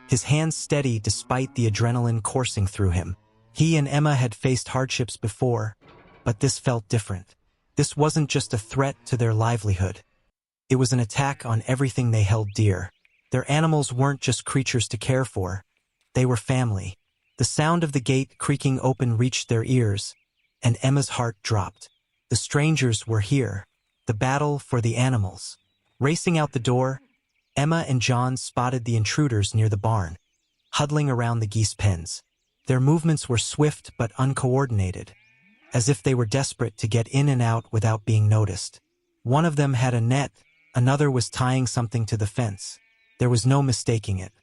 his hands steady despite the adrenaline coursing through him. He and Emma had faced hardships before, but this felt different. This wasn't just a threat to their livelihood. It was an attack on everything they held dear. Their animals weren't just creatures to care for. They were family. The sound of the gate creaking open reached their ears, and Emma's heart dropped. The strangers were here. The battle for the animals. Racing out the door, Emma and John spotted the intruders near the barn, huddling around the geese pens. Their movements were swift but uncoordinated, as if they were desperate to get in and out without being noticed. One of them had a net, another was tying something to the fence. There was no mistaking it.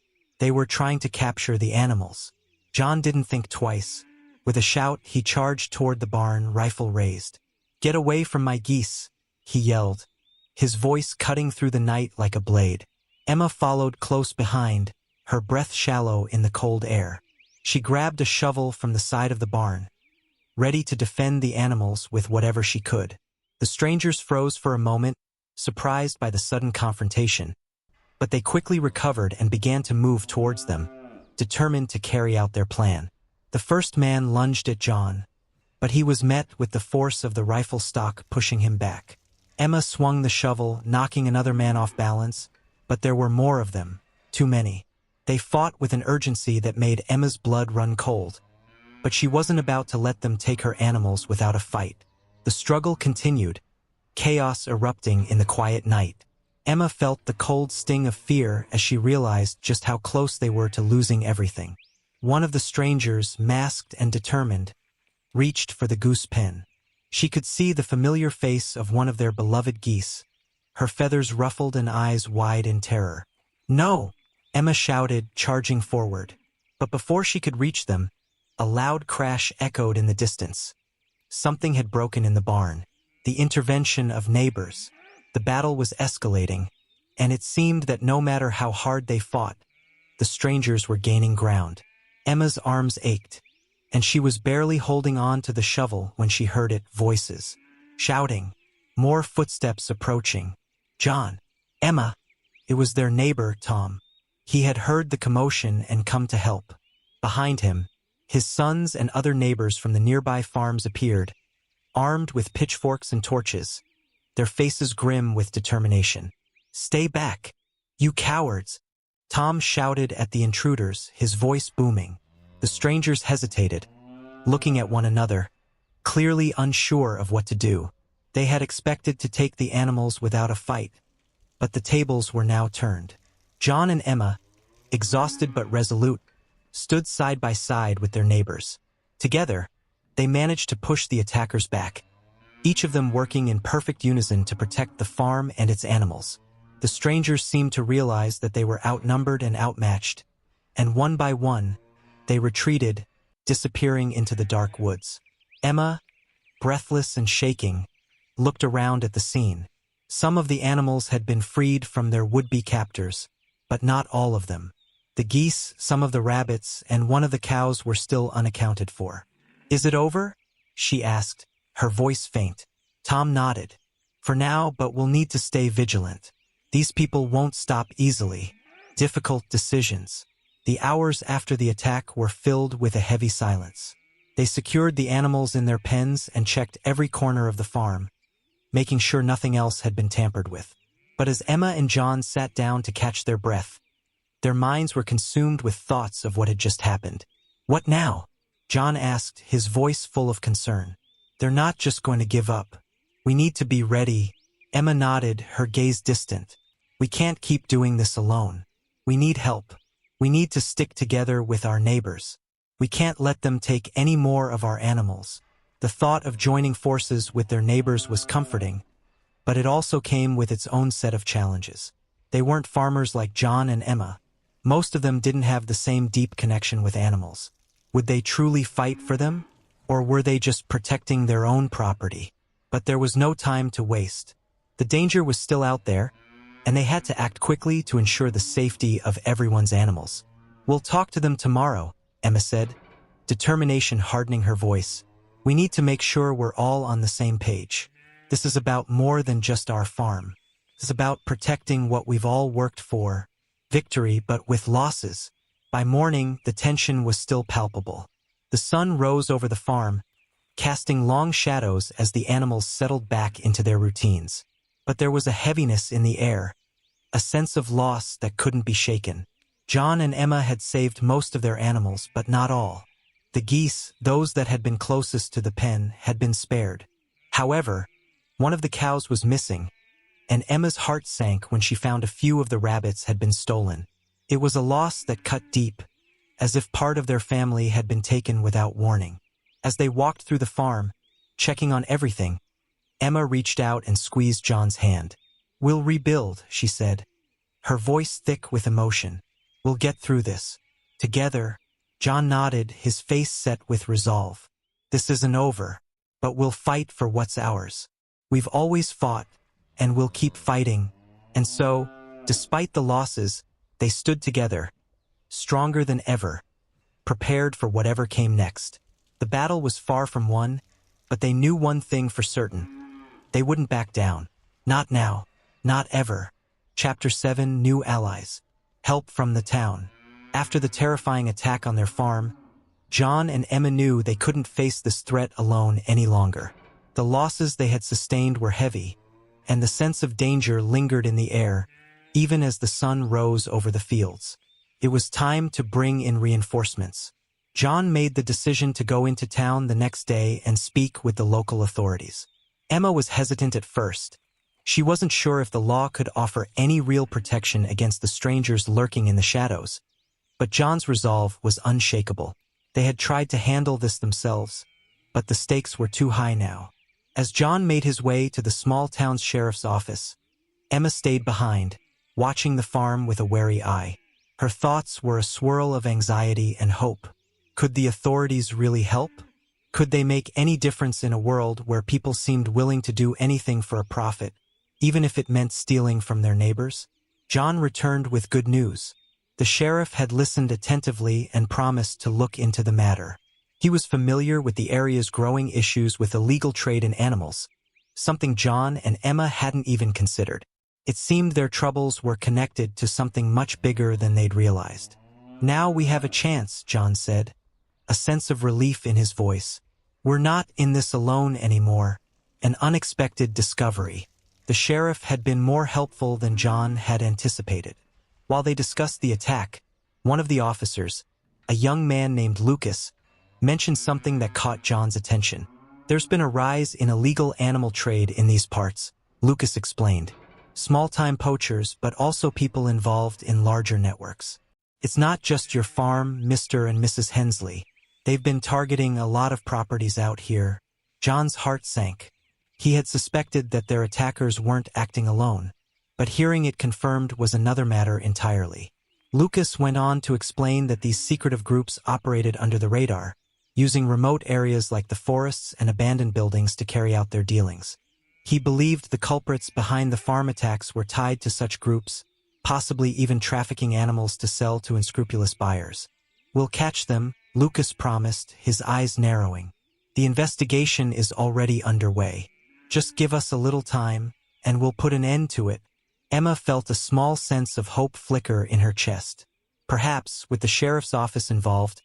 They were trying to capture the animals. John didn't think twice. With a shout, he charged toward the barn, rifle raised. "Get away from my geese," he yelled, his voice cutting through the night like a blade. Emma followed close behind, her breath shallow in the cold air. She grabbed a shovel from the side of the barn, ready to defend the animals with whatever she could. The strangers froze for a moment, surprised by the sudden confrontation, but they quickly recovered and began to move towards them, determined to carry out their plan. The first man lunged at John, but he was met with the force of the rifle stock pushing him back. Emma swung the shovel, knocking another man off balance, but there were more of them, too many. They fought with an urgency that made Emma's blood run cold, but she wasn't about to let them take her animals without a fight. The struggle continued, chaos erupting in the quiet night. Emma felt the cold sting of fear as she realized just how close they were to losing everything. One of the strangers, masked and determined, reached for the goose pen. She could see the familiar face of one of their beloved geese, her feathers ruffled and eyes wide in terror. "No!" Emma shouted, charging forward. But before she could reach them, a loud crash echoed in the distance. Something had broken in the barn. The intervention of neighbors. The battle was escalating, and it seemed that no matter how hard they fought, the strangers were gaining ground. Emma's arms ached, and she was barely holding on to the shovel when she heard it, voices, shouting, more footsteps approaching. "John! Emma!" It was their neighbor, Tom. He had heard the commotion and come to help. Behind him, his sons and other neighbors from the nearby farms appeared, armed with pitchforks and torches, their faces grim with determination. "Stay back, you cowards!" Tom shouted at the intruders, his voice booming. The strangers hesitated, looking at one another, clearly unsure of what to do. They had expected to take the animals without a fight, but the tables were now turned. John and Emma, exhausted but resolute, stood side by side with their neighbors. Together, they managed to push the attackers back, each of them working in perfect unison to protect the farm and its animals. The strangers seemed to realize that they were outnumbered and outmatched, and one by one, they retreated, disappearing into the dark woods. Emma, breathless and shaking, looked around at the scene. Some of the animals had been freed from their would-be captors, but not all of them. The geese, some of the rabbits, and one of the cows were still unaccounted for. "Is it over?" she asked, her voice faint. Tom nodded. "For now, but we'll need to stay vigilant. These people won't stop easily." Difficult decisions. The hours after the attack were filled with a heavy silence. They secured the animals in their pens and checked every corner of the farm, making sure nothing else had been tampered with. But as Emma and John sat down to catch their breath, their minds were consumed with thoughts of what had just happened. "What now?" John asked, his voice full of concern. "They're not just going to give up. We need to be ready." Emma nodded, her gaze distant. "We can't keep doing this alone. We need help. We need to stick together with our neighbors. We can't let them take any more of our animals." The thought of joining forces with their neighbors was comforting, but it also came with its own set of challenges. They weren't farmers like John and Emma. Most of them didn't have the same deep connection with animals. Would they truly fight for them? Or were they just protecting their own property? But there was no time to waste. The danger was still out there, and they had to act quickly to ensure the safety of everyone's animals. "We'll talk to them tomorrow," Emma said, determination hardening her voice. "We need to make sure we're all on the same page. This is about more than just our farm. It's about protecting what we've all worked for. Victory, but with losses." By morning, the tension was still palpable. The sun rose over the farm, casting long shadows as the animals settled back into their routines. But there was a heaviness in the air, a sense of loss that couldn't be shaken. John and Emma had saved most of their animals, but not all. The geese, those that had been closest to the pen, had been spared. However, one of the cows was missing, and Emma's heart sank when she found a few of the rabbits had been stolen. It was a loss that cut deep, as if part of their family had been taken without warning. As they walked through the farm, checking on everything, Emma reached out and squeezed John's hand. "We'll rebuild," she said, her voice thick with emotion. "We'll get through this. Together." John nodded, his face set with resolve. "This isn't over, but we'll fight for what's ours. We've always fought, and we'll keep fighting." And so, despite the losses, they stood together, stronger than ever, prepared for whatever came next. The battle was far from won, but they knew one thing for certain. They wouldn't back down. Not now. Not ever. Chapter 7: New Allies. Help from the town. After the terrifying attack on their farm, John and Emma knew they couldn't face this threat alone any longer. The losses they had sustained were heavy, and the sense of danger lingered in the air, even as the sun rose over the fields. It was time to bring in reinforcements. John made the decision to go into town the next day and speak with the local authorities. Emma was hesitant at first. She wasn't sure if the law could offer any real protection against the strangers lurking in the shadows. But John's resolve was unshakable. They had tried to handle this themselves, but the stakes were too high now. As John made his way to the small town's sheriff's office, Emma stayed behind, watching the farm with a wary eye. Her thoughts were a swirl of anxiety and hope. Could the authorities really help? Could they make any difference in a world where people seemed willing to do anything for a profit, even if it meant stealing from their neighbors? John returned with good news. The sheriff had listened attentively and promised to look into the matter. He was familiar with the area's growing issues with illegal trade in animals, something John and Emma hadn't even considered. It seemed their troubles were connected to something much bigger than they'd realized. "Now we have a chance," John said, a sense of relief in his voice. "We're not in this alone anymore." An unexpected discovery. The sheriff had been more helpful than John had anticipated. While they discussed the attack, one of the officers, a young man named Lucas, mentioned something that caught John's attention. "There's been a rise in illegal animal trade in these parts," Lucas explained. "Small-time poachers, but also people involved in larger networks. It's not just your farm, Mr. and Mrs. Hensley. They've been targeting a lot of properties out here." John's heart sank. He had suspected that their attackers weren't acting alone, but hearing it confirmed was another matter entirely. Lucas went on to explain that these secretive groups operated under the radar, using remote areas like the forests and abandoned buildings to carry out their dealings. He believed the culprits behind the farm attacks were tied to such groups, possibly even trafficking animals to sell to unscrupulous buyers. "We'll catch them," Lucas promised, his eyes narrowing. "The investigation is already underway. Just give us a little time, and we'll put an end to it." Emma felt a small sense of hope flicker in her chest. Perhaps, with the sheriff's office involved,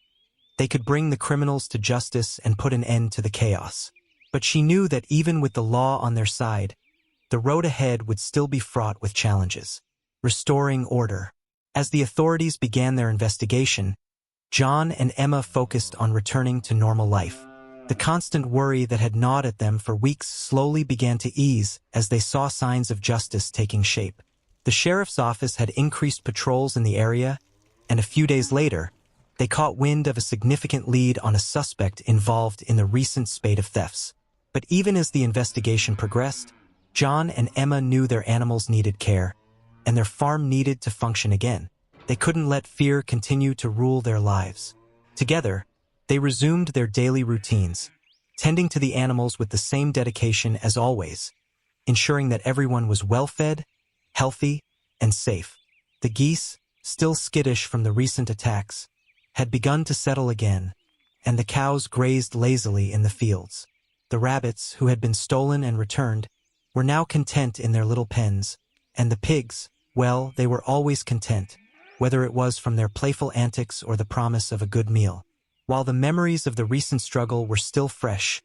they could bring the criminals to justice and put an end to the chaos. But she knew that even with the law on their side, the road ahead would still be fraught with challenges. Restoring order. As the authorities began their investigation, John and Emma focused on returning to normal life. The constant worry that had gnawed at them for weeks slowly began to ease as they saw signs of justice taking shape. The sheriff's office had increased patrols in the area, and a few days later, they caught wind of a significant lead on a suspect involved in the recent spate of thefts. But even as the investigation progressed, John and Emma knew their animals needed care, and their farm needed to function again. They couldn't let fear continue to rule their lives. Together, they resumed their daily routines, tending to the animals with the same dedication as always, ensuring that everyone was well-fed, healthy, and safe. The geese, still skittish from the recent attacks, had begun to settle again, and the cows grazed lazily in the fields. The rabbits, who had been stolen and returned, were now content in their little pens, and the pigs, well, they were always content, whether it was from their playful antics or the promise of a good meal. While the memories of the recent struggle were still fresh,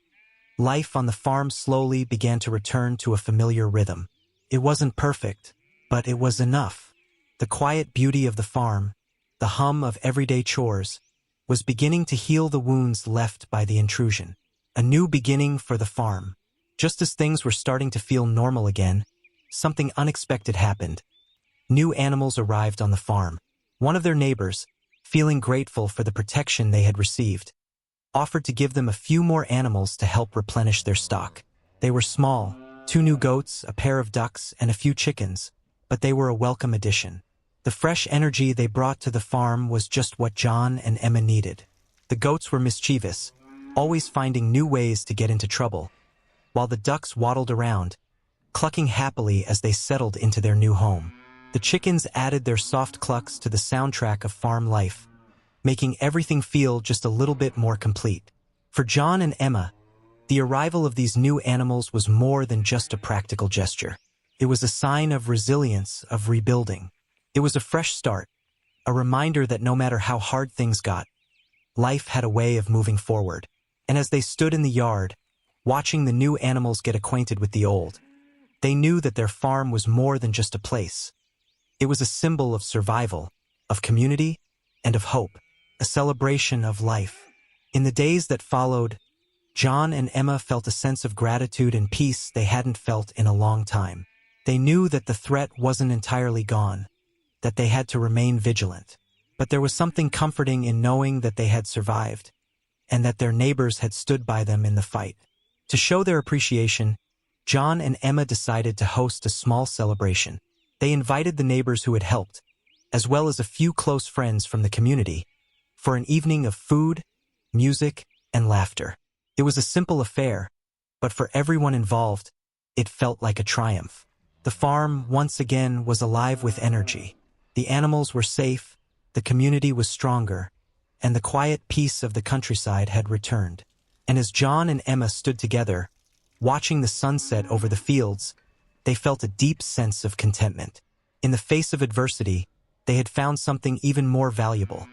life on the farm slowly began to return to a familiar rhythm. It wasn't perfect, but it was enough. The quiet beauty of the farm, the hum of everyday chores, was beginning to heal the wounds left by the intrusion. A new beginning for the farm. Just as things were starting to feel normal again, something unexpected happened. New animals arrived on the farm. One of their neighbors, feeling grateful for the protection they had received, offered to give them a few more animals to help replenish their stock. They were small, 2 new goats, a pair of ducks, and a few chickens, but they were a welcome addition. The fresh energy they brought to the farm was just what John and Emma needed. The goats were mischievous, always finding new ways to get into trouble, while the ducks waddled around, clucking happily as they settled into their new home. The chickens added their soft clucks to the soundtrack of farm life, making everything feel just a little bit more complete. For John and Emma, the arrival of these new animals was more than just a practical gesture. It was a sign of resilience, of rebuilding. It was a fresh start, a reminder that no matter how hard things got, life had a way of moving forward. And as they stood in the yard, watching the new animals get acquainted with the old, they knew that their farm was more than just a place. It was a symbol of survival, of community, and of hope, a celebration of life. In the days that followed, John and Emma felt a sense of gratitude and peace they hadn't felt in a long time. They knew that the threat wasn't entirely gone, that they had to remain vigilant. But there was something comforting in knowing that they had survived, and that their neighbors had stood by them in the fight. To show their appreciation, John and Emma decided to host a small celebration. They invited the neighbors who had helped, as well as a few close friends from the community, for an evening of food, music, and laughter. It was a simple affair, but for everyone involved, it felt like a triumph. The farm, once again, was alive with energy. The animals were safe, the community was stronger, and the quiet peace of the countryside had returned. And as John and Emma stood together, watching the sunset over the fields, they felt a deep sense of contentment. In the face of adversity, they had found something even more valuable.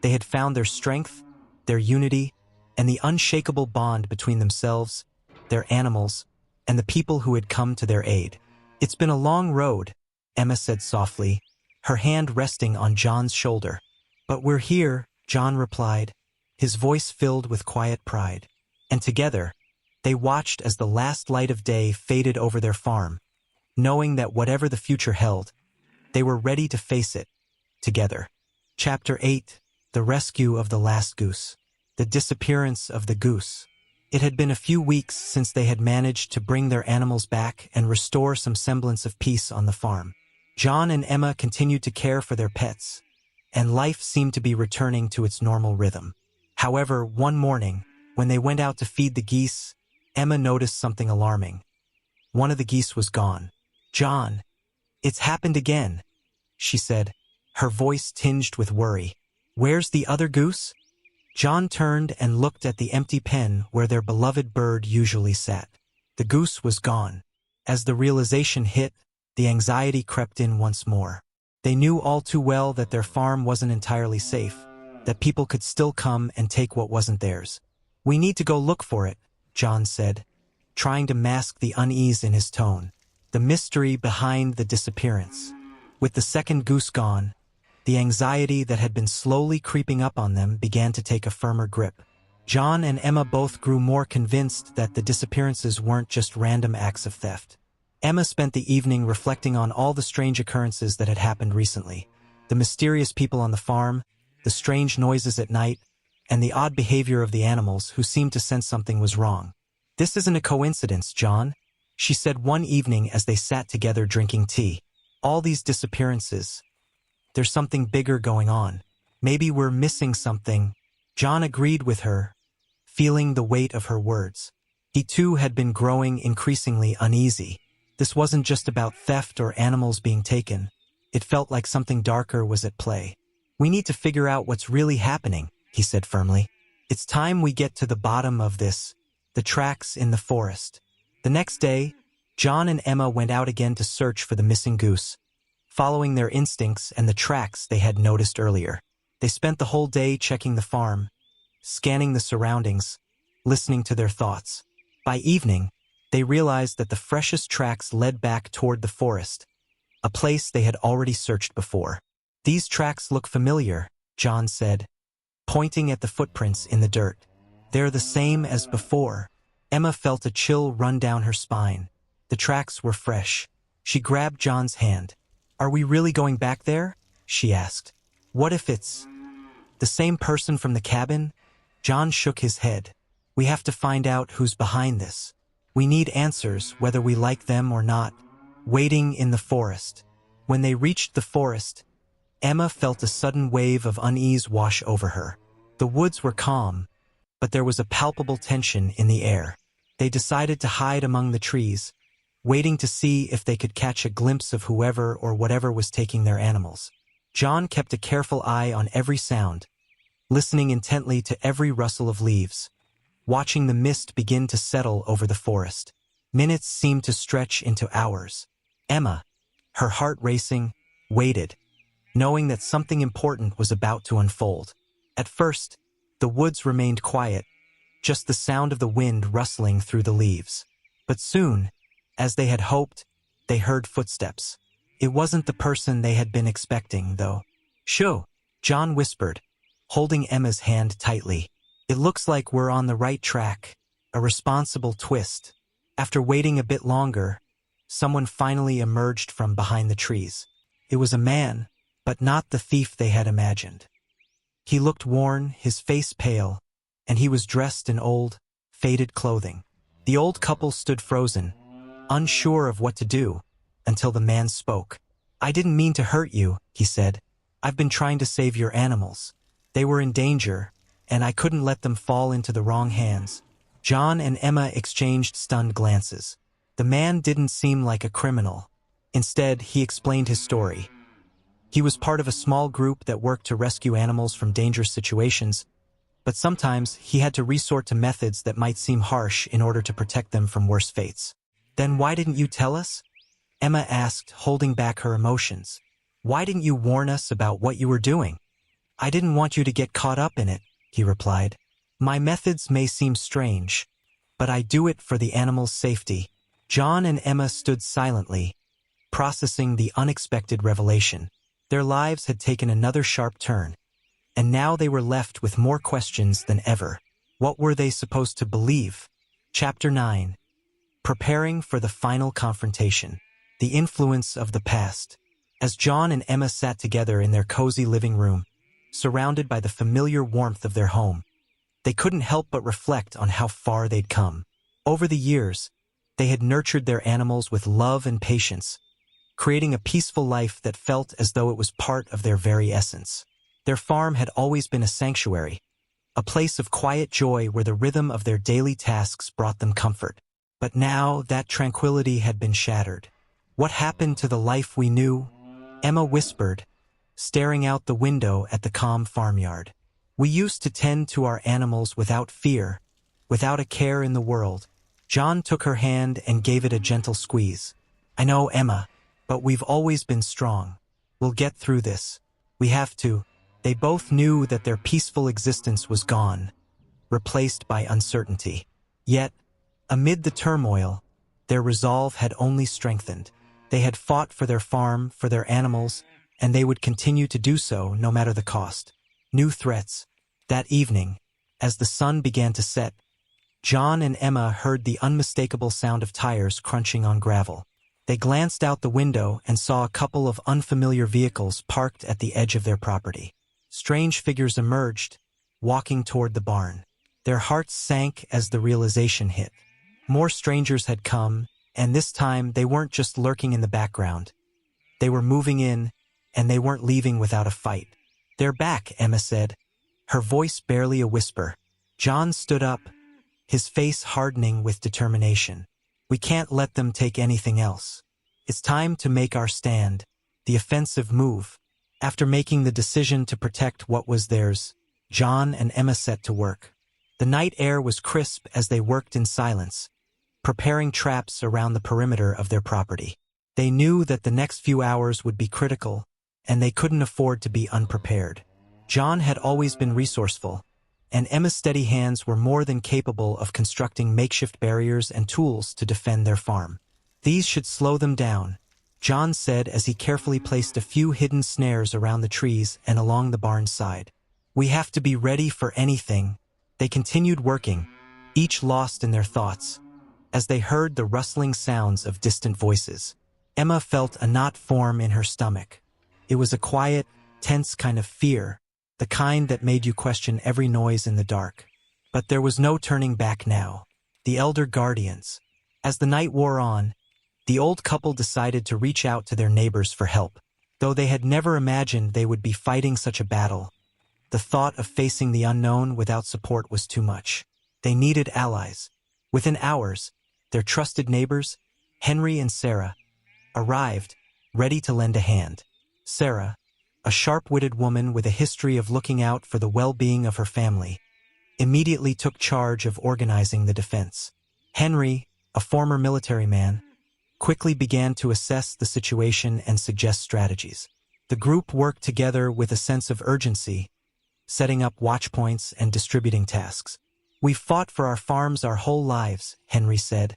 They had found their strength, their unity, and the unshakable bond between themselves, their animals, and the people who had come to their aid. "It's been a long road," Emma said softly, her hand resting on John's shoulder. "But we're here," John replied, his voice filled with quiet pride. And together, they watched as the last light of day faded over their farm, knowing that whatever the future held, they were ready to face it, together. Chapter 8: The Rescue of the Last Goose. The Disappearance of the Goose. It had been a few weeks since they had managed to bring their animals back and restore some semblance of peace on the farm. John and Emma continued to care for their pets, and life seemed to be returning to its normal rhythm. However, one morning, when they went out to feed the geese, Emma noticed something alarming. One of the geese was gone. "John, it's happened again," she said, her voice tinged with worry. "Where's the other goose?" John turned and looked at the empty pen where their beloved bird usually sat. The goose was gone. As the realization hit, the anxiety crept in once more. They knew all too well that their farm wasn't entirely safe, that people could still come and take what wasn't theirs. "We need to go look for it," John said, trying to mask the unease in his tone, the mystery behind the disappearance. With the second goose gone, the anxiety that had been slowly creeping up on them began to take a firmer grip. John and Emma both grew more convinced that the disappearances weren't just random acts of theft. Emma spent the evening reflecting on all the strange occurrences that had happened recently. The mysterious people on the farm, the strange noises at night, and the odd behavior of the animals who seemed to sense something was wrong. "This isn't a coincidence, John," she said one evening as they sat together drinking tea. "All these disappearances. There's something bigger going on. Maybe we're missing something." John agreed with her, feeling the weight of her words. He too had been growing increasingly uneasy. This wasn't just about theft or animals being taken. It felt like something darker was at play. "We need to figure out what's really happening," he said firmly. "It's time we get to the bottom of this." The tracks in the forest. The next day, John and Emma went out again to search for the missing goose, following their instincts and the tracks they had noticed earlier. They spent the whole day checking the farm, scanning the surroundings, listening to their thoughts. By evening, they realized that the freshest tracks led back toward the forest, a place they had already searched before. "These tracks look familiar," John said, pointing at the footprints in the dirt. "They're the same as before." Emma felt a chill run down her spine. The tracks were fresh, She grabbed John's hand. "Are we really going back there?" she asked. "What if it's the same person from the cabin?" John shook his head. "We have to find out who's behind this. We need answers whether we like them or not." Waiting in the forest. When they reached the forest, Emma felt a sudden wave of unease wash over her. The woods were calm, but there was a palpable tension in the air. They decided to hide among the trees, waiting to see if they could catch a glimpse of whoever or whatever was taking their animals. John kept a careful eye on every sound, listening intently to every rustle of leaves, watching the mist begin to settle over the forest. Minutes seemed to stretch into hours. Emma, her heart racing, waited, knowing that something important was about to unfold. At first, the woods remained quiet, just the sound of the wind rustling through the leaves. But soon, as they had hoped, they heard footsteps. It wasn't the person they had been expecting, though. "Shoo," John whispered, holding Emma's hand tightly. "It looks like we're on the right track." A responsible twist. After waiting a bit longer, someone finally emerged from behind the trees. It was a man, but not the thief they had imagined. He looked worn, his face pale, and he was dressed in old, faded clothing. The old couple stood frozen, unsure of what to do, until the man spoke. "I didn't mean to hurt you," he said. "I've been trying to save your animals. They were in danger, and I couldn't let them fall into the wrong hands." John and Emma exchanged stunned glances. The man didn't seem like a criminal. Instead, he explained his story. He was part of a small group that worked to rescue animals from dangerous situations, but sometimes he had to resort to methods that might seem harsh in order to protect them from worse fates. "Then why didn't you tell us?" Emma asked, holding back her emotions. "Why didn't you warn us about what you were doing?" "I didn't want you to get caught up in it," he replied. "My methods may seem strange, but I do it for the animals' safety." John and Emma stood silently, processing the unexpected revelation. Their lives had taken another sharp turn, and now they were left with more questions than ever. What were they supposed to believe? Chapter 9. Preparing for the final confrontation. The influence of the past. As John and Emma sat together in their cozy living room, surrounded by the familiar warmth of their home, they couldn't help but reflect on how far they'd come. Over the years, they had nurtured their animals with love and patience, creating a peaceful life that felt as though it was part of their very essence. Their farm had always been a sanctuary, a place of quiet joy where the rhythm of their daily tasks brought them comfort. But now that tranquility had been shattered. "What happened to the life we knew?" Emma whispered, staring out the window at the calm farmyard. "We used to tend to our animals without fear, without a care in the world." John took her hand and gave it a gentle squeeze. "I know, Emma, but we've always been strong. We'll get through this. We have to." They both knew that their peaceful existence was gone, replaced by uncertainty. Yet, amid the turmoil, their resolve had only strengthened. They had fought for their farm, for their animals, and they would continue to do so no matter the cost. New threats. That evening, as the sun began to set, John and Emma heard the unmistakable sound of tires crunching on gravel. They glanced out the window and saw a couple of unfamiliar vehicles parked at the edge of their property. Strange figures emerged, walking toward the barn. Their hearts sank as the realization hit. More strangers had come, and this time they weren't just lurking in the background. They were moving in, and they weren't leaving without a fight. "They're back," Emma said, her voice barely a whisper. John stood up, his face hardening with determination. "We can't let them take anything else. It's time to make our stand, the offensive move." After making the decision to protect what was theirs, John and Emma set to work. The night air was crisp as they worked in silence, preparing traps around the perimeter of their property. They knew that the next few hours would be critical, and they couldn't afford to be unprepared. John had always been resourceful, and Emma's steady hands were more than capable of constructing makeshift barriers and tools to defend their farm. "These should slow them down," John said as he carefully placed a few hidden snares around the trees and along the barn's side. "We have to be ready for anything." They continued working, each lost in their thoughts, as they heard the rustling sounds of distant voices. Emma felt a knot form in her stomach. It was a quiet, tense kind of fear, the kind that made you question every noise in the dark. But there was no turning back now. The elder guardians. As the night wore on, the old couple decided to reach out to their neighbors for help. Though they had never imagined they would be fighting such a battle, the thought of facing the unknown without support was too much. They needed allies. Within hours, their trusted neighbors, Henry and Sarah, arrived, ready to lend a hand. Sarah, a sharp-witted woman with a history of looking out for the well-being of her family, immediately took charge of organizing the defense. Henry, a former military man, quickly began to assess the situation and suggest strategies. The group worked together with a sense of urgency, setting up watchpoints and distributing tasks. "We've fought for our farms our whole lives," Henry said,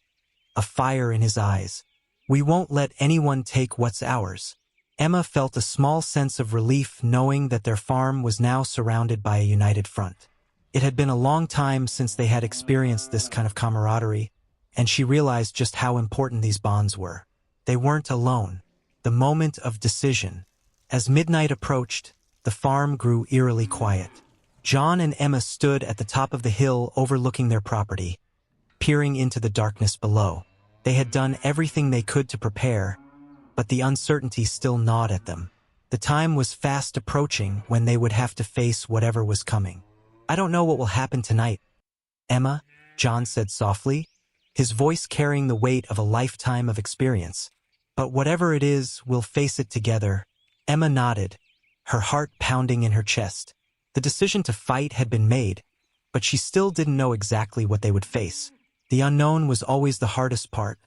a fire in his eyes. "We won't let anyone take what's ours." Emma felt a small sense of relief knowing that their farm was now surrounded by a united front. It had been a long time since they had experienced this kind of camaraderie, and she realized just how important these bonds were. They weren't alone. The moment of decision. As midnight approached, the farm grew eerily quiet. John and Emma stood at the top of the hill overlooking their property, peering into the darkness below. They had done everything they could to prepare, but the uncertainty still gnawed at them. The time was fast approaching when they would have to face whatever was coming. "I don't know what will happen tonight, Emma," John said softly, his voice carrying the weight of a lifetime of experience. "But whatever it is, we'll face it together." Emma nodded, her heart pounding in her chest. The decision to fight had been made, but she still didn't know exactly what they would face. The unknown was always the hardest part,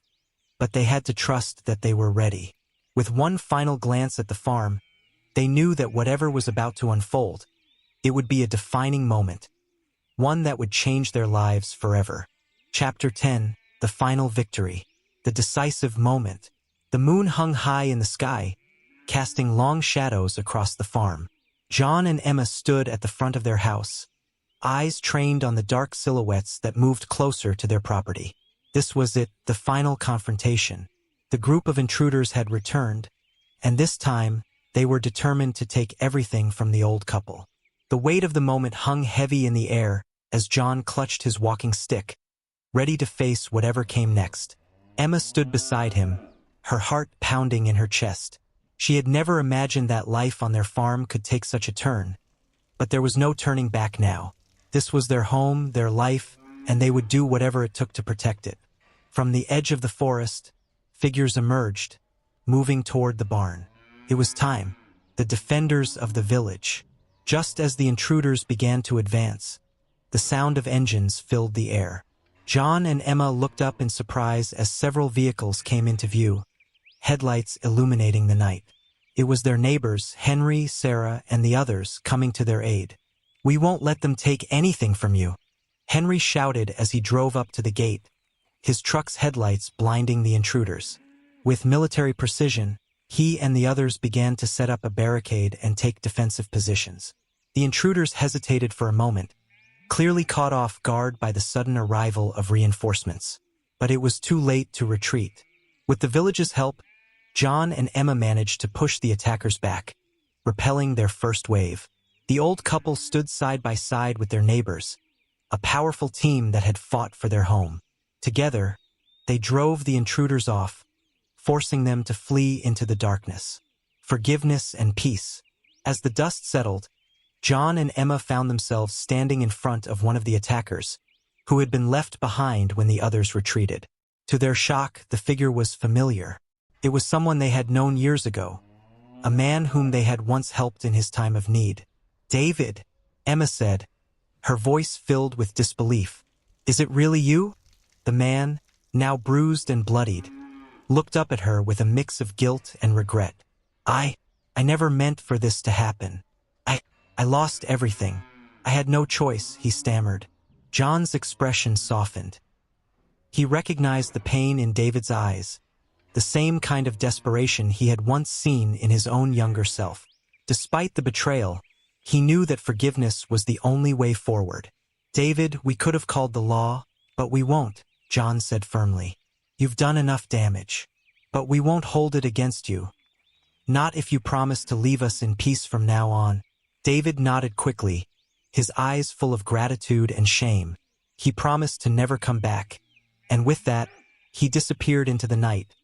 but they had to trust that they were ready. With one final glance at the farm, they knew that whatever was about to unfold, it would be a defining moment, one that would change their lives forever. Chapter 10, The Final Victory. The decisive moment. The moon hung high in the sky, casting long shadows across the farm. John and Emma stood at the front of their house, eyes trained on the dark silhouettes that moved closer to their property. This was it, the final confrontation. The group of intruders had returned, and this time they were determined to take everything from the old couple. The weight of the moment hung heavy in the air as John clutched his walking stick, ready to face whatever came next. Emma stood beside him, her heart pounding in her chest. She had never imagined that life on their farm could take such a turn, but there was no turning back now. This was their home, their life, and they would do whatever it took to protect it. From the edge of the forest, figures emerged, moving toward the barn. It was time. The defenders of the village. Just as the intruders began to advance, the sound of engines filled the air. John and Emma looked up in surprise as several vehicles came into view, headlights illuminating the night. It was their neighbors, Henry, Sarah, and the others, coming to their aid. "We won't let them take anything from you," Henry shouted as he drove up to the gate, his truck's headlights blinding the intruders. With military precision, he and the others began to set up a barricade and take defensive positions. The intruders hesitated for a moment, clearly caught off guard by the sudden arrival of reinforcements. But it was too late to retreat. With the village's help, John and Emma managed to push the attackers back, repelling their first wave. The old couple stood side by side with their neighbors, a powerful team that had fought for their home. Together, they drove the intruders off, forcing them to flee into the darkness. Forgiveness and peace. As the dust settled, John and Emma found themselves standing in front of one of the attackers, who had been left behind when the others retreated. To their shock, the figure was familiar. It was someone they had known years ago, a man whom they had once helped in his time of need. "David," Emma said, her voice filled with disbelief. "Is it really you?" The man, now bruised and bloodied, looked up at her with a mix of guilt and regret. I never meant for this to happen. I lost everything. I had no choice," he stammered. John's expression softened. He recognized the pain in David's eyes, the same kind of desperation he had once seen in his own younger self. Despite the betrayal, he knew that forgiveness was the only way forward. "David, we could have called the law, but we won't," John said firmly. "You've done enough damage. But we won't hold it against you. Not if you promise to leave us in peace from now on. David nodded quickly, his eyes full of gratitude and shame. He promised to never come back. And with that, he disappeared into the night,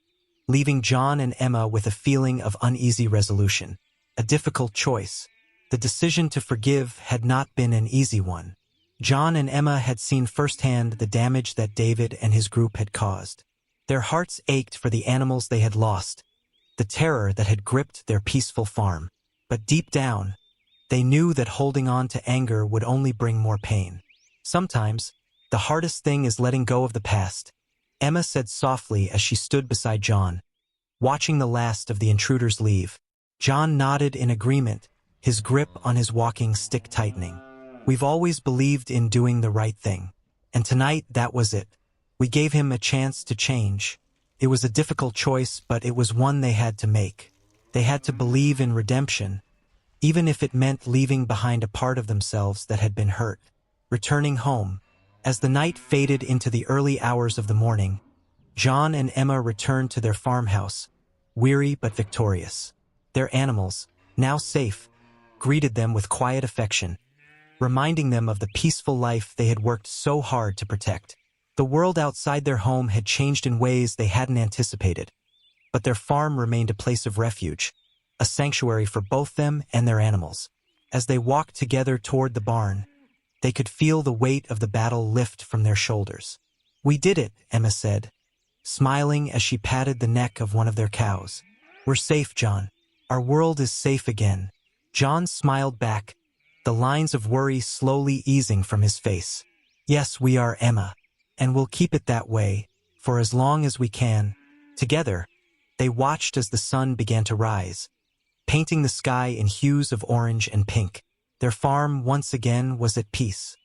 leaving John and Emma with a feeling of uneasy resolution. A difficult choice. The decision to forgive had not been an easy one. John and Emma had seen firsthand the damage that David and his group had caused. Their hearts ached for the animals they had lost, the terror that had gripped their peaceful farm. But deep down, they knew that holding on to anger would only bring more pain. Sometimes, the hardest thing is letting go of the past, Emma said softly as she stood beside John, watching the last of the intruders leave. John nodded in agreement, his grip on his walking stick tightening. We've always believed in doing the right thing. And tonight, that was it. We gave him a chance to change. It was a difficult choice, but it was one they had to make. They had to believe in redemption, even if it meant leaving behind a part of themselves that had been hurt. Returning home. As the night faded into the early hours of the morning, John and Emma returned to their farmhouse, weary but victorious. Their animals, now safe, greeted them with quiet affection, reminding them of the peaceful life they had worked so hard to protect. The world outside their home had changed in ways they hadn't anticipated, but their farm remained a place of refuge, a sanctuary for both them and their animals. As they walked together toward the barn, they could feel the weight of the battle lift from their shoulders. "We did it," Emma said, smiling as she patted the neck of one of their cows. "We're safe, John. Our world is safe again." John smiled back, the lines of worry slowly easing from his face. "Yes, we are, Emma, and we'll keep it that way, for as long as we can." Together, they watched as the sun began to rise, painting the sky in hues of orange and pink. Their farm once again was at peace.